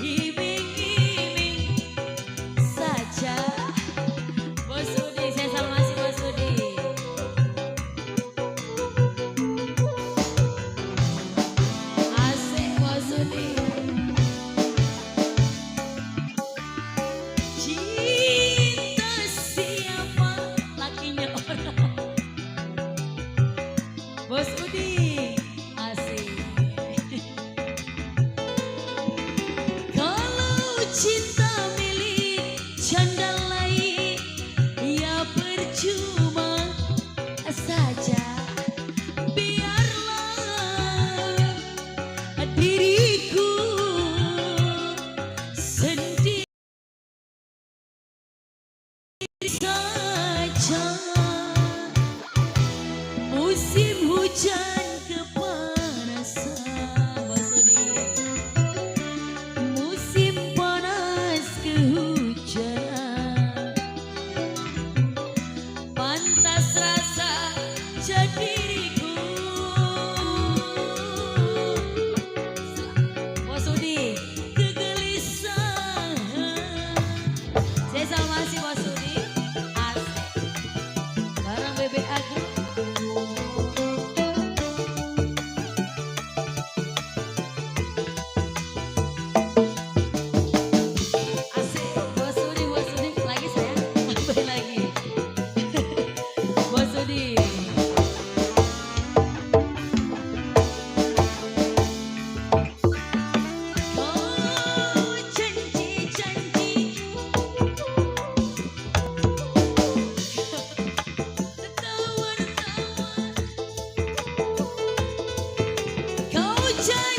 iming-iming saja. Bos Udi, saya salam masih Bos Udi. Asik Bos Udi. Cinta siapa lakinya orang. Bos Udi. Asik. Kalau cinta milik janda lain, ya percuma saja. Biarlah diriku sendiri saja. Musim hujan kepanasan, Bos Udi. Musim panas kehujanan, pantas rasa jadiriku. Bos Udi, kegelisahan. Saya sama masih Bos Udi. Asik. Barang BBA Group.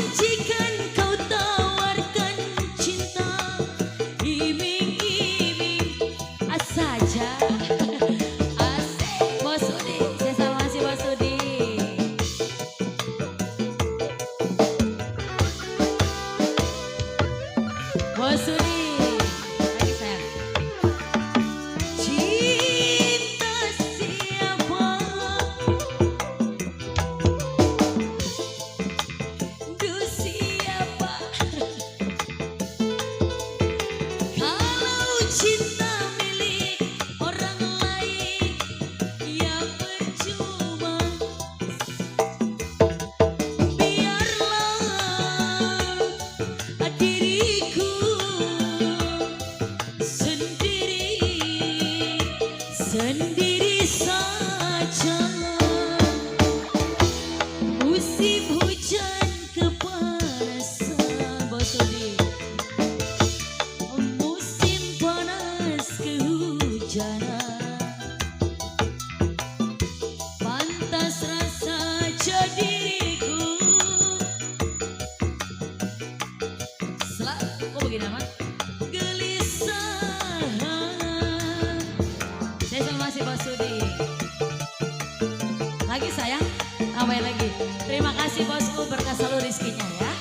janjikan kau tawarkan cinta, iming-iming saja. Asik, Bos Udi, saya sama si Bos Udi. Bos Udi, lagi sayang. Cinta siapa? Duh siapa? Kalau cinta milik orang lain ya percuma. Biarlah diriku sendiri saja. Musim hujan kepanasan, Bos Udi. Musim panas kehujanan, pantas rasa diriku selalu, kok begini amat? Gelisah. Saya sama si Bos Udi. Lagi sayang, tambahin lagi. Terima kasih bosku, berkah selalu rizkinya ya.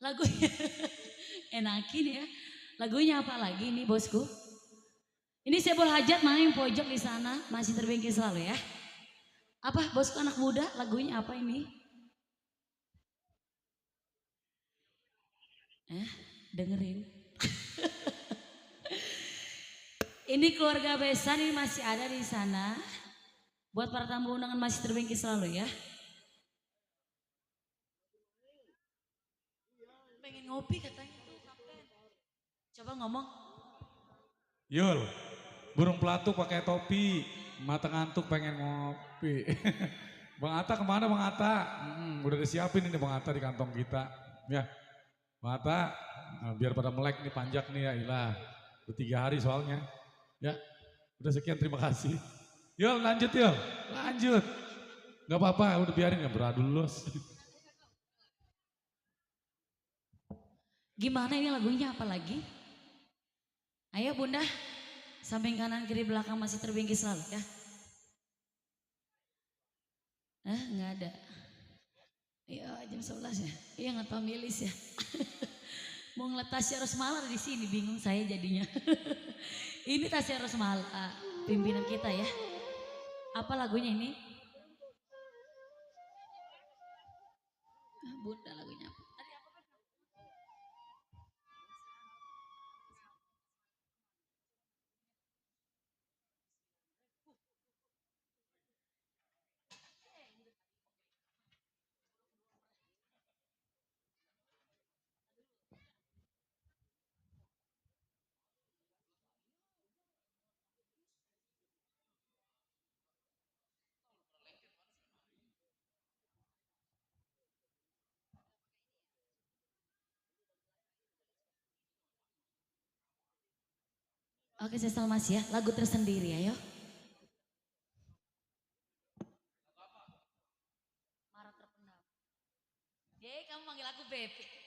Lagunya enakin ya. Lagunya apa lagi nih bosku? Ini Sebul Hajat main pojok di sana, masih terbengkel selalu ya. Apa bosku anak muda, lagunya apa ini? Dengerin. Ini keluarga Besan ini masih ada di sana. Buat para tamu undangan masih terbengkel selalu ya. Pengen ngopi katanya tuh kapten. Coba ngomong. Yul, burung pelatuk pakai topi, mata ngantuk pengen ngopi. Bang Atta kemana Bang Atta? Udah disiapin ini Bang Atta di kantong kita. Ya, Bang Atta, nah, biar pada melek nih panjak nih ya ilah. Udah 3 hari soalnya. Ya, udah sekian terima kasih. Yul lanjut Yul, lanjut. Gak apa-apa, udah biarin ya beradul los. Gimana ini lagunya apa lagi? Ayo Bunda, samping kanan kiri belakang masih terbingkis selalu ya. Nggak ada. Iya jam 11 ya. Iya nggak tahu milis ya. Mau ngeliat Tasya Rosmala di sini bingung saya jadinya. Ini Tasya Rosmala, pimpinan kita ya. Apa lagunya ini? Bunda lagunya apa? Oke saya Salmas ya, lagu tersendiri ayo. Marah terpendam. Kamu manggil aku Bepi.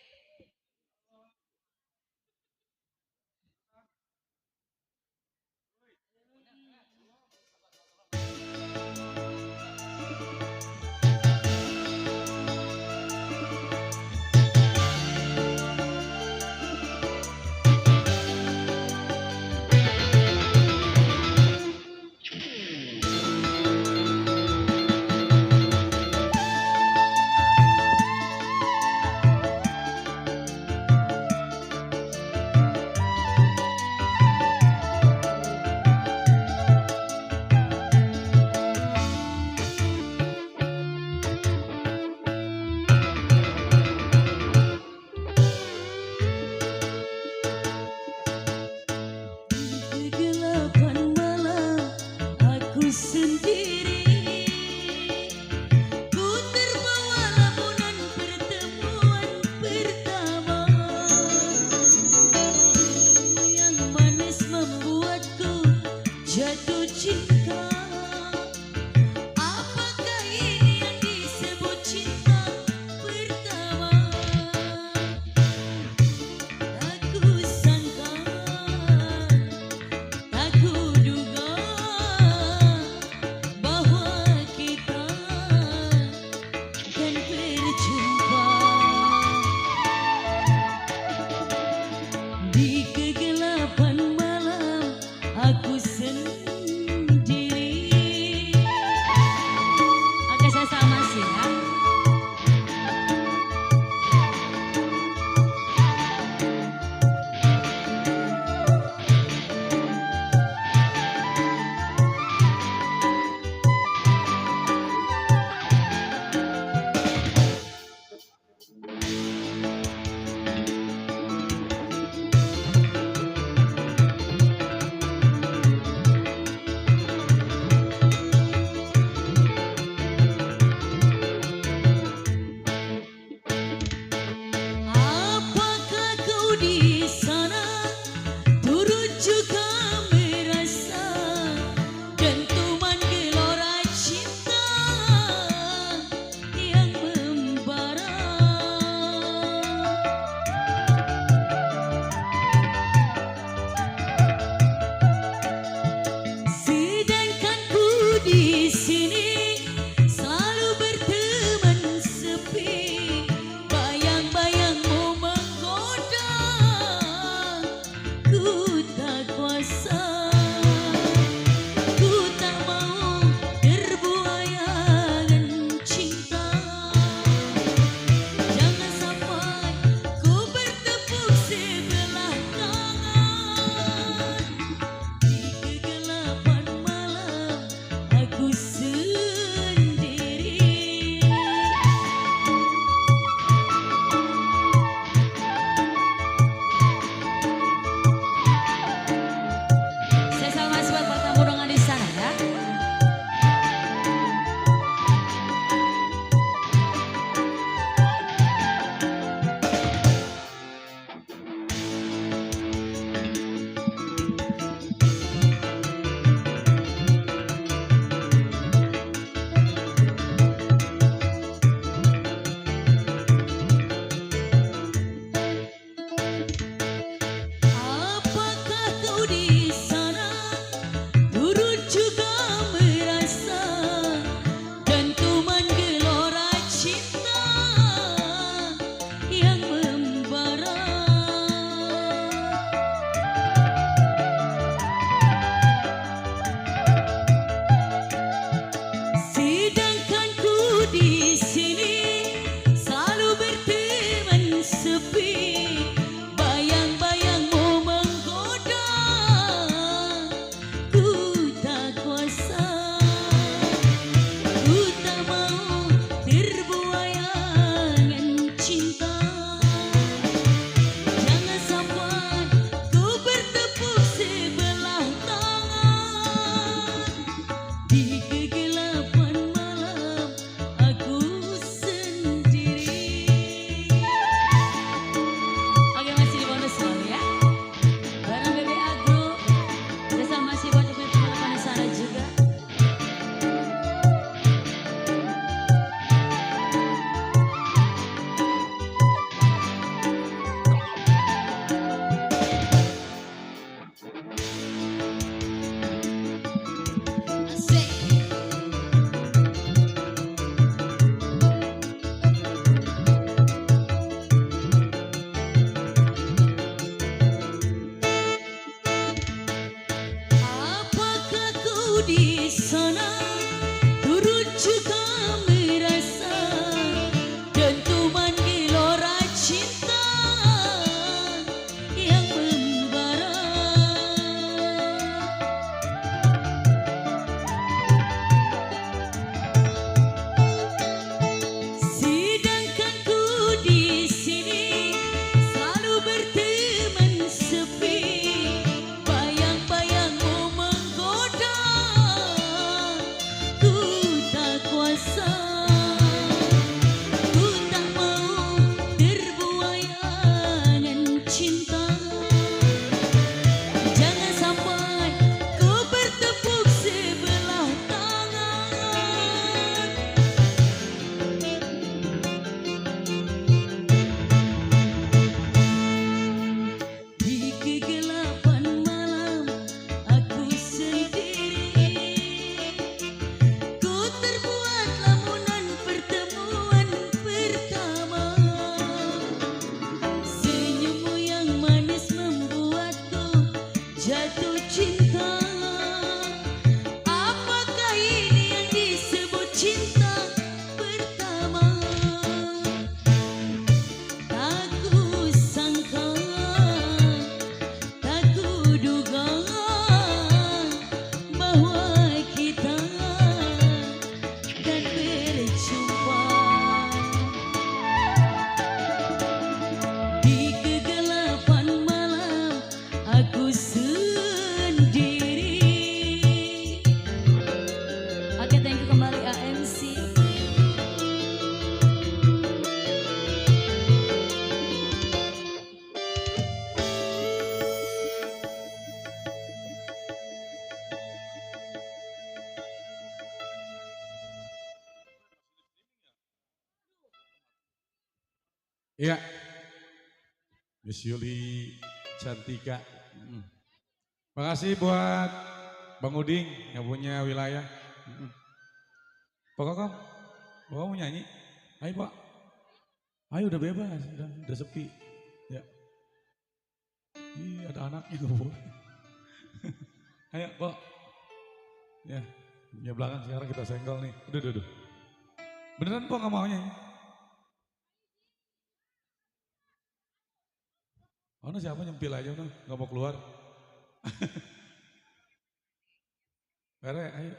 Iya, Miss Yuli Cantika. Makasih buat Bang Uding yang punya wilayah. Pak Kokong, Bapak mau nyanyi? Ayo Pak, ayo udah bebas, udah sepi. Ya. Ih, ada anaknya gak boleh. Ayo Pak. Ya, punya belakang sekarang kita senggol nih. Udah. Beneran Pak gak mau nyanyi? Oh, no, siapa nyempil aja, no? Gak mau keluar. Pere, ayo.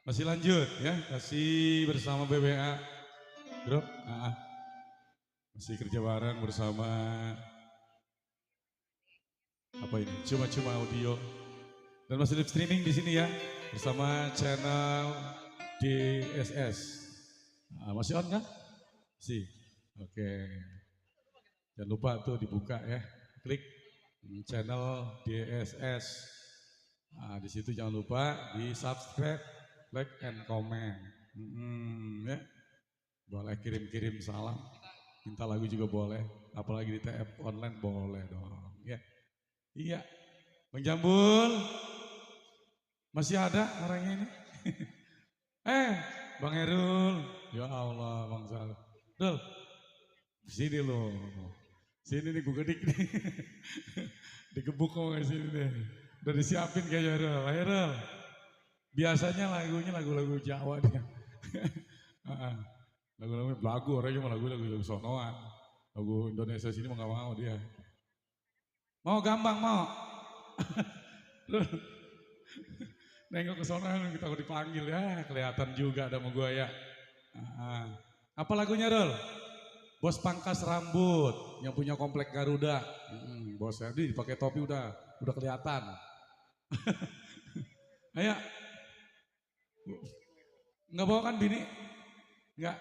Masih lanjut ya, masih bersama BBA Group. Masih kerja bareng bersama apa ini? Cuma-cuma audio. Dan masih live streaming di sini ya, bersama channel DSS. Masih on kan? Masih. Oke. Jangan lupa tuh dibuka ya, klik channel DSS. Di situ jangan lupa di subscribe, like and comment. Ya. Boleh kirim-kirim salam, minta lagu juga boleh, apalagi di TF online boleh dong. Ya. Iya. Bang Jambul, masih ada orangnya ini? Bang Herul, ya Allah Bang Sal. Dul, sini loh. Sini nih gue gedik nih. Digebuk kok ke sini nih. Udah disiapin kayaknya Herul. Biasanya lagunya lagu-lagu Jawa dia. Lagu orangnya mah lagu sonoan. Lagu Indonesia sini mau gak mau dia. Mau gampang mau. Nengok ke sonoan kita dipanggil ya. Kelihatan juga ada sama gue ya. Apa lagunya Rol? Bos pangkas rambut yang punya komplek Garuda. Bos Herdi dipakai topi udah kelihatan. Ayo. Nggak bawa kan bini? Nggak.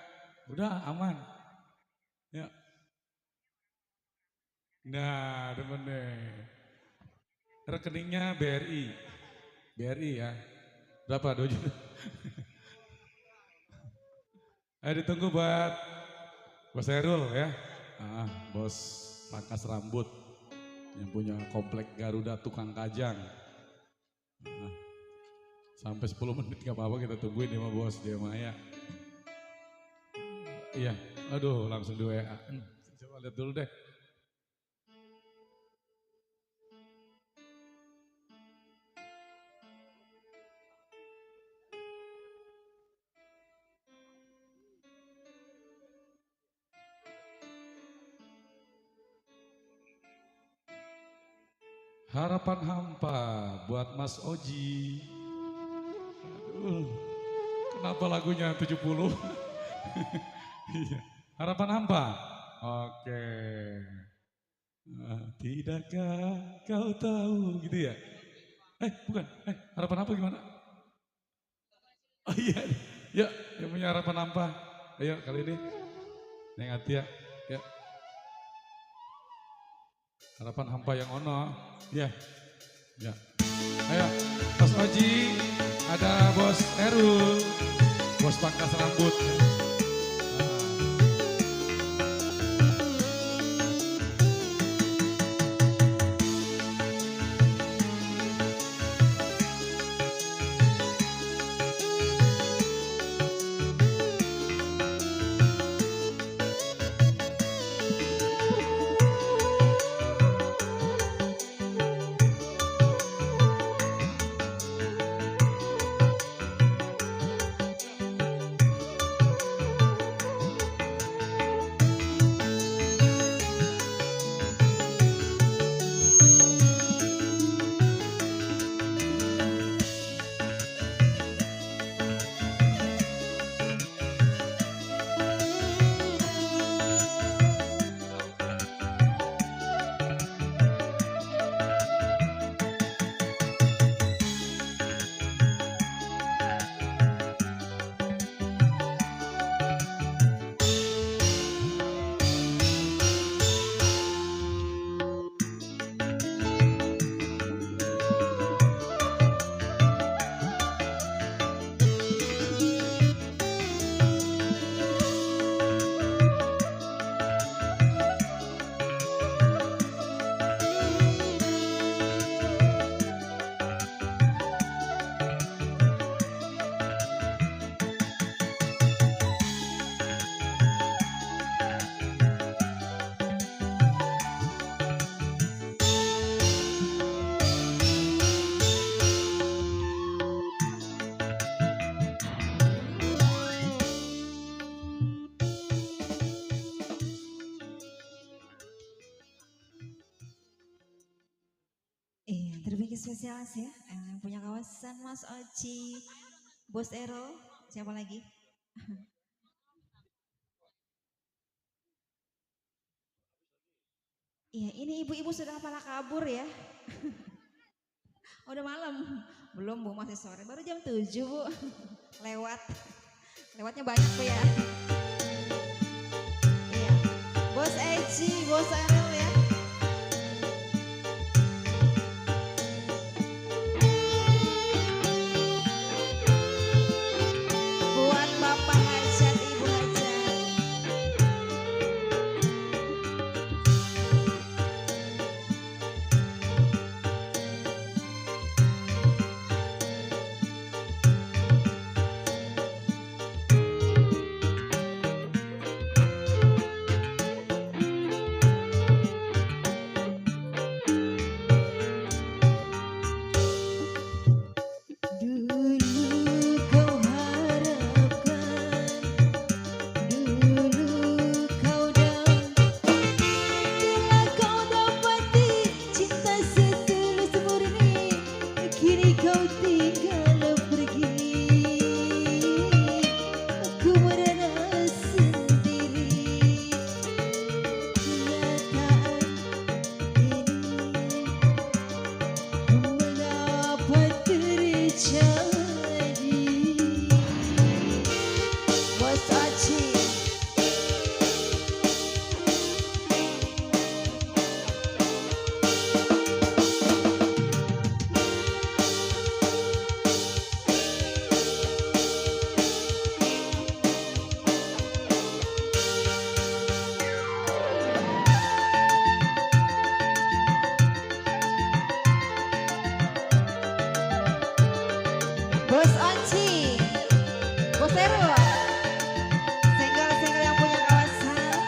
Udah aman. Ya. Nah, demen deh. Rekeningnya BRI. BRI ya. Berapa? 2 juta. Ayo ditunggu buat Bos Herul ya. Bos pangkas rambut yang punya komplek Garuda tukang kajang. Sampai 10 menit gak apa-apa kita tungguin sama Bos dia Maya. Iya, aduh langsung di WA. Coba lihat dulu deh. Harapan hampa buat Mas Oji. Aduh, kenapa lagunya 70? Iya, harapan hampa. Oke. Tidakkah kau tahu gitu ya? Bukan. Harapan hampa gimana? Oh iya, ya yang punya harapan hampa. Ayo kali ini, Neng Atia, ya. Harapan hampa yang ono, ya. Ayo, Mas Oji, ada Bos Erul, Bos pangkas rambut. Sedikit spesial ya, yang punya kawasan Mas Oci, Bos Ero, siapa lagi? Iya, ini ibu-ibu sudah pada kabur ya. Udah malam, belum Bu, masih sore, baru jam 7 Bu. Lewatnya banyak Bu ya. Iya, Bos Eci, Bos Erel ya. Buat Bapak Hajat, Ibu Hajat. Dulu kau harapkan, dulu kau telah kau dapati cinta setulus murni, kini kau tinggal pergi. Aku merana sendiri, kenyataan ini mengapa terjadi. Bos Oci, Bos Oci, Bos Ero, senggol-senggol yang punya kawasan.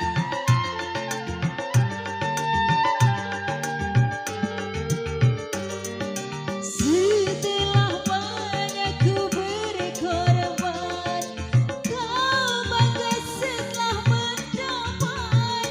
Setelah banyak ku berkorban, kau bangga setelah mendapatkan.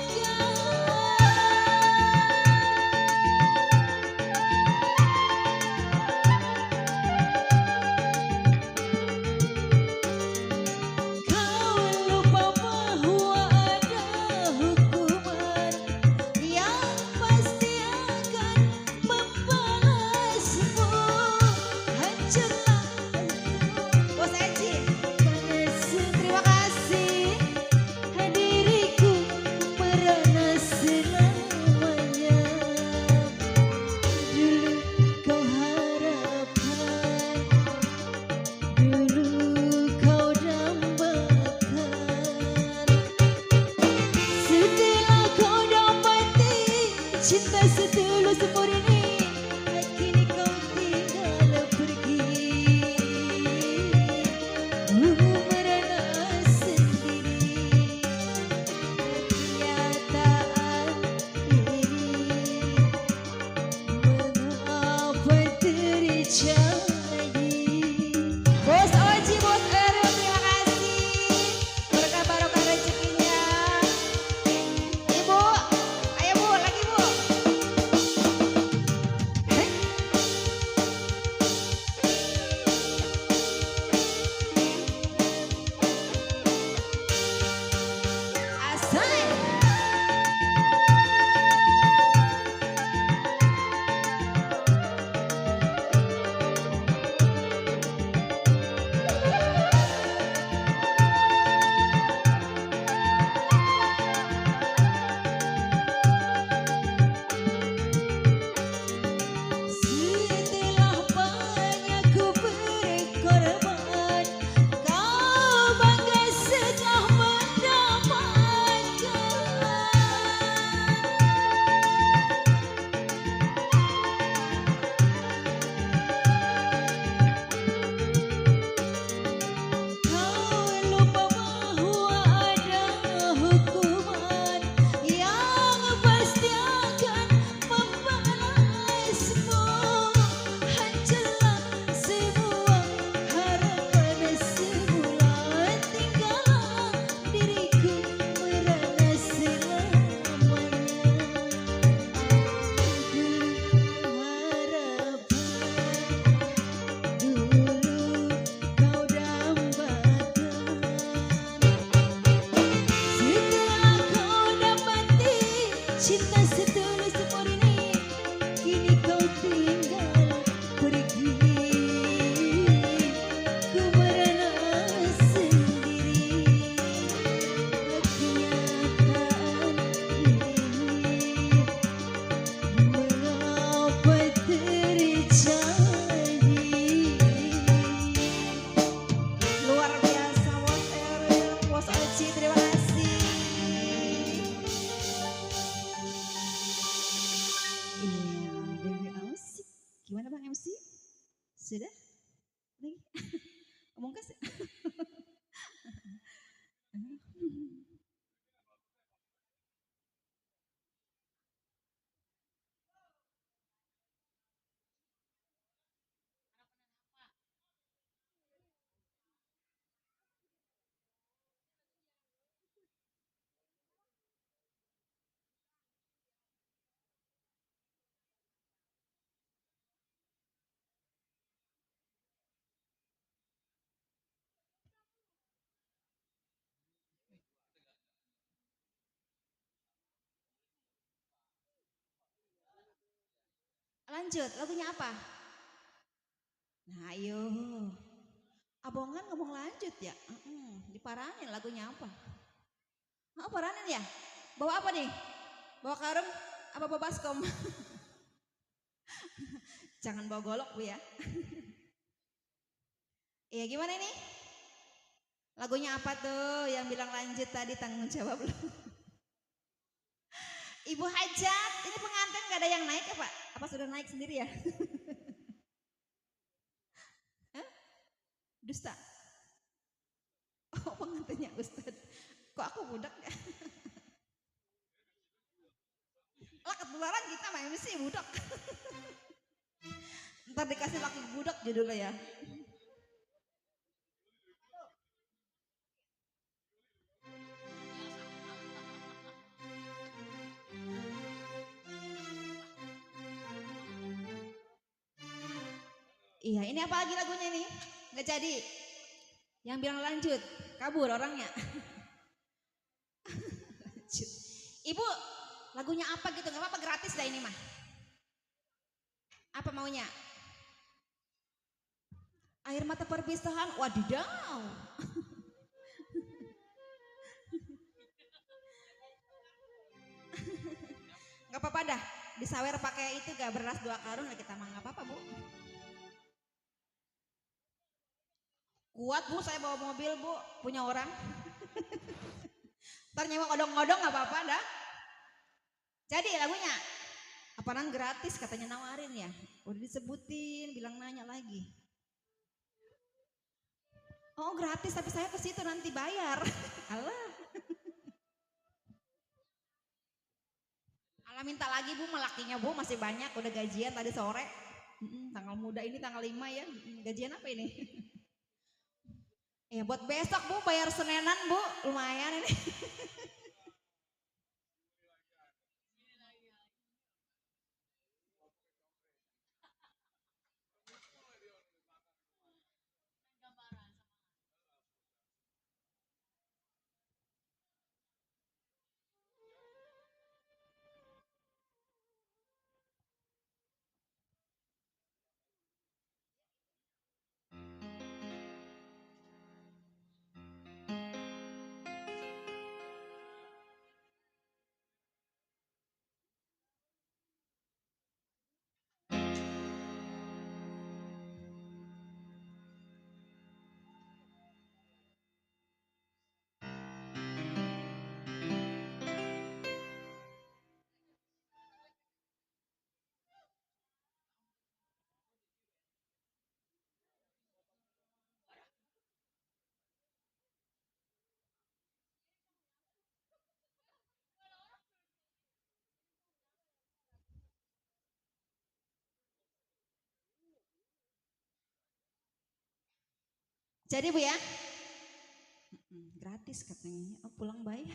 Lanjut, lagunya apa? Nah ayo. Abongan ngomong lanjut ya. Diparanin lagunya apa? Oh paranin ya? Bawa apa nih? Bawa karung? Apa bawa baskom? Jangan bawa golok Bu ya. Iya gimana ini? Lagunya apa tuh yang bilang lanjut tadi, tanggung jawab lu. Ibu hajat, ini pengantin gak ada yang naik ya Pak? Apa sudah naik sendiri ya? Hah? Dusta? Oh pengantinnya Ustad. Kok aku budak ya? Lah ketularan kita mah MC budak. Ntar dikasih laki budak judulnya ya. Iya, ini apa lagi lagunya nih? Nggak jadi. Yang bilang lanjut, kabur orangnya. Lanjut. Ibu, lagunya apa gitu? Nggak apa-apa, gratis dah ini mah. Apa maunya? Air mata perpisahan, wadidaw. Nggak apa-apa dah, disawer pakai itu gak beras 2 karung lah kita mah nggak apa-apa Bu. Kuat Bu, saya bawa mobil Bu, punya orang. Ntar nyewa odong-odong gak apa-apa dah. Jadi lagunya, apaan gratis katanya nawarin ya. Udah disebutin, bilang nanya lagi. Oh gratis tapi saya ke situ nanti bayar. Alah. Alah minta lagi Bu, melakinya Bu masih banyak, udah gajian tadi sore. Tanggal muda ini tanggal 5 ya, gajian apa ini? Ya buat besok Bu, bayar Senenan Bu, lumayan ini. Jadi Bu ya, gratis katanya, oh, pulang bayar.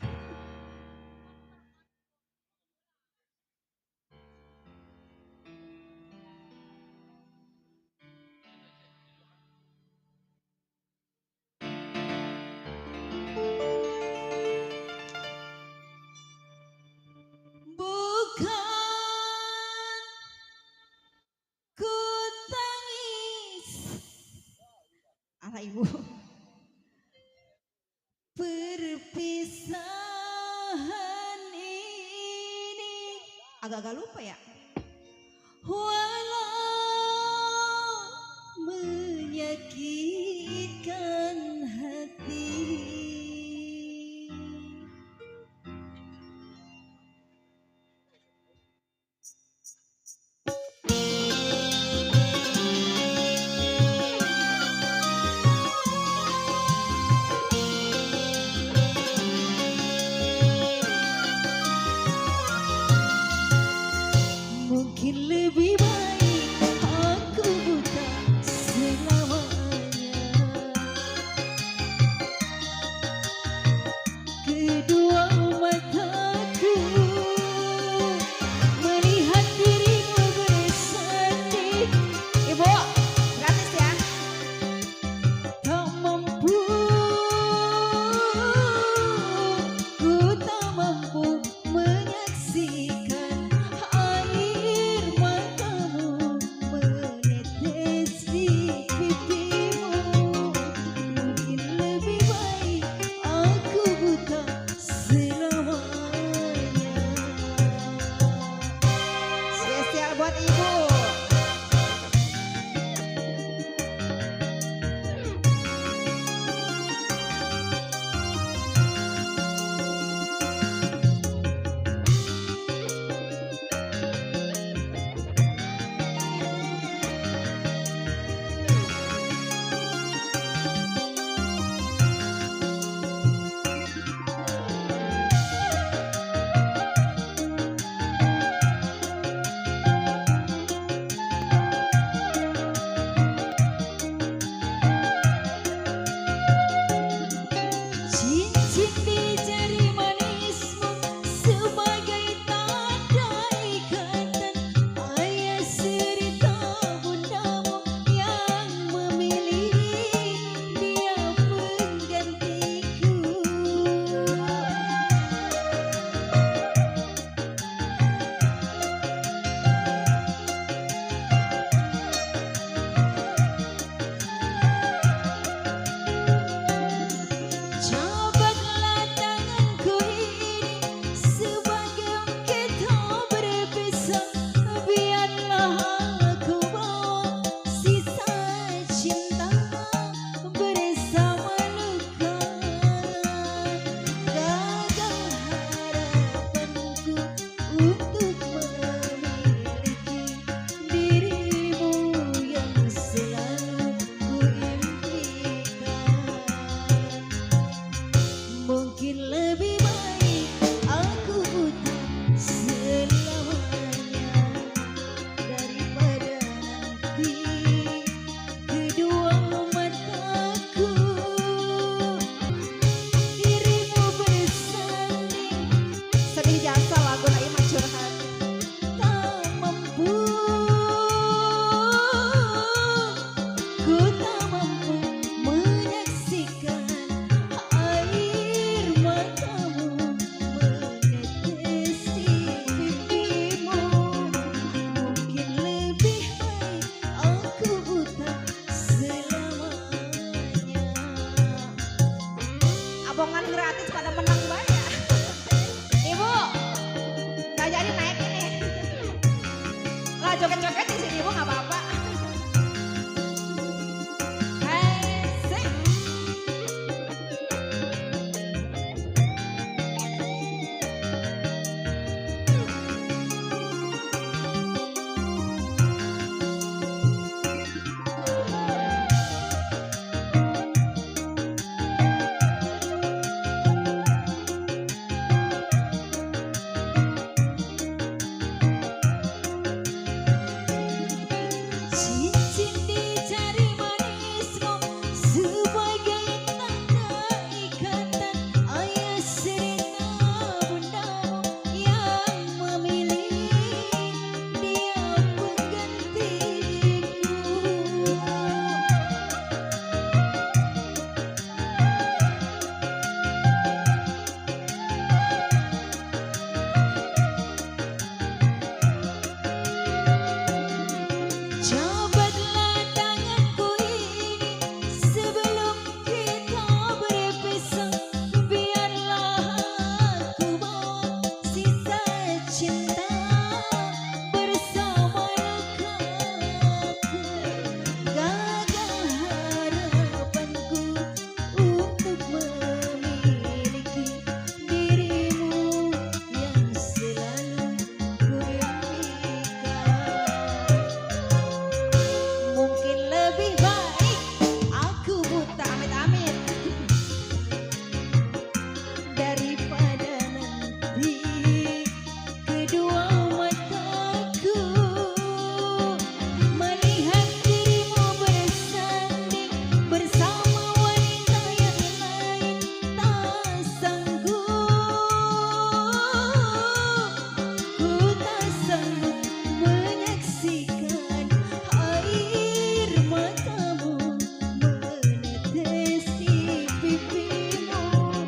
Bukan ku tangis, ala Ibu. Perpisahan ini agak-agak lupa ya. Walau menyakitkan hati. Mungkin lebih baik aku buta selamanya. Abongan gratis pada menang banyak. Ibu, nggak jadi naik ini. Lah joget-joget di sini ibu nggak apa-apa. Hei, Cincin di jari manismu sebagai tanda ikatan ayah serta bundamu yang memilih dia penggantiku. Jabatlah tanganku ini sebelum kita berpisah. Biarlah aku bawa sisa cinta bersama lukaku. Gagah harapanku untuk memiliki dirimu yang selalu kuimpikan. Mungkin lebih baik aku buta amit-amit daripada nanti kedua mataku melihat dirimu bersanding bersama wanita yang lain. Tak sanggup, ku tak sanggup menyaksikan air matamu menetes di pipimu.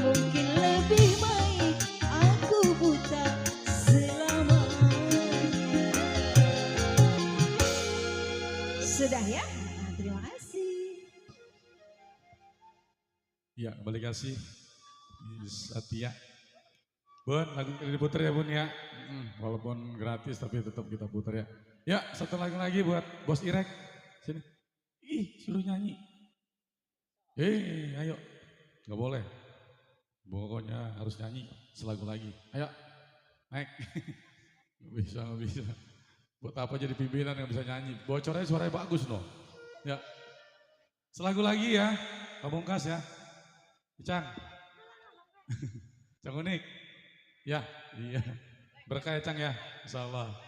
Mungkin lebih baik aku buta selamanya. sudah ya. Nah, terima kasih. Ya, kembali kasih Satya. Bun, lagu ini diputar ya Bun ya. Walaupun gratis tapi tetap kita putar ya. Ya, satu lagu lagi buat Bos Irek. Sini. Ih, suruh nyanyi. Ayo. Gak boleh. Pokoknya harus nyanyi selagu lagi. Ayo, naik. Gak bisa. Buat apa jadi pimpinan yang bisa nyanyi? Bocornya suaranya bagus loh. Ya. Selagu lagi ya. Pamungkas ya. Cang. Cang Unik. Ya, iya. Berkah ya Cang ya. Insyaallah.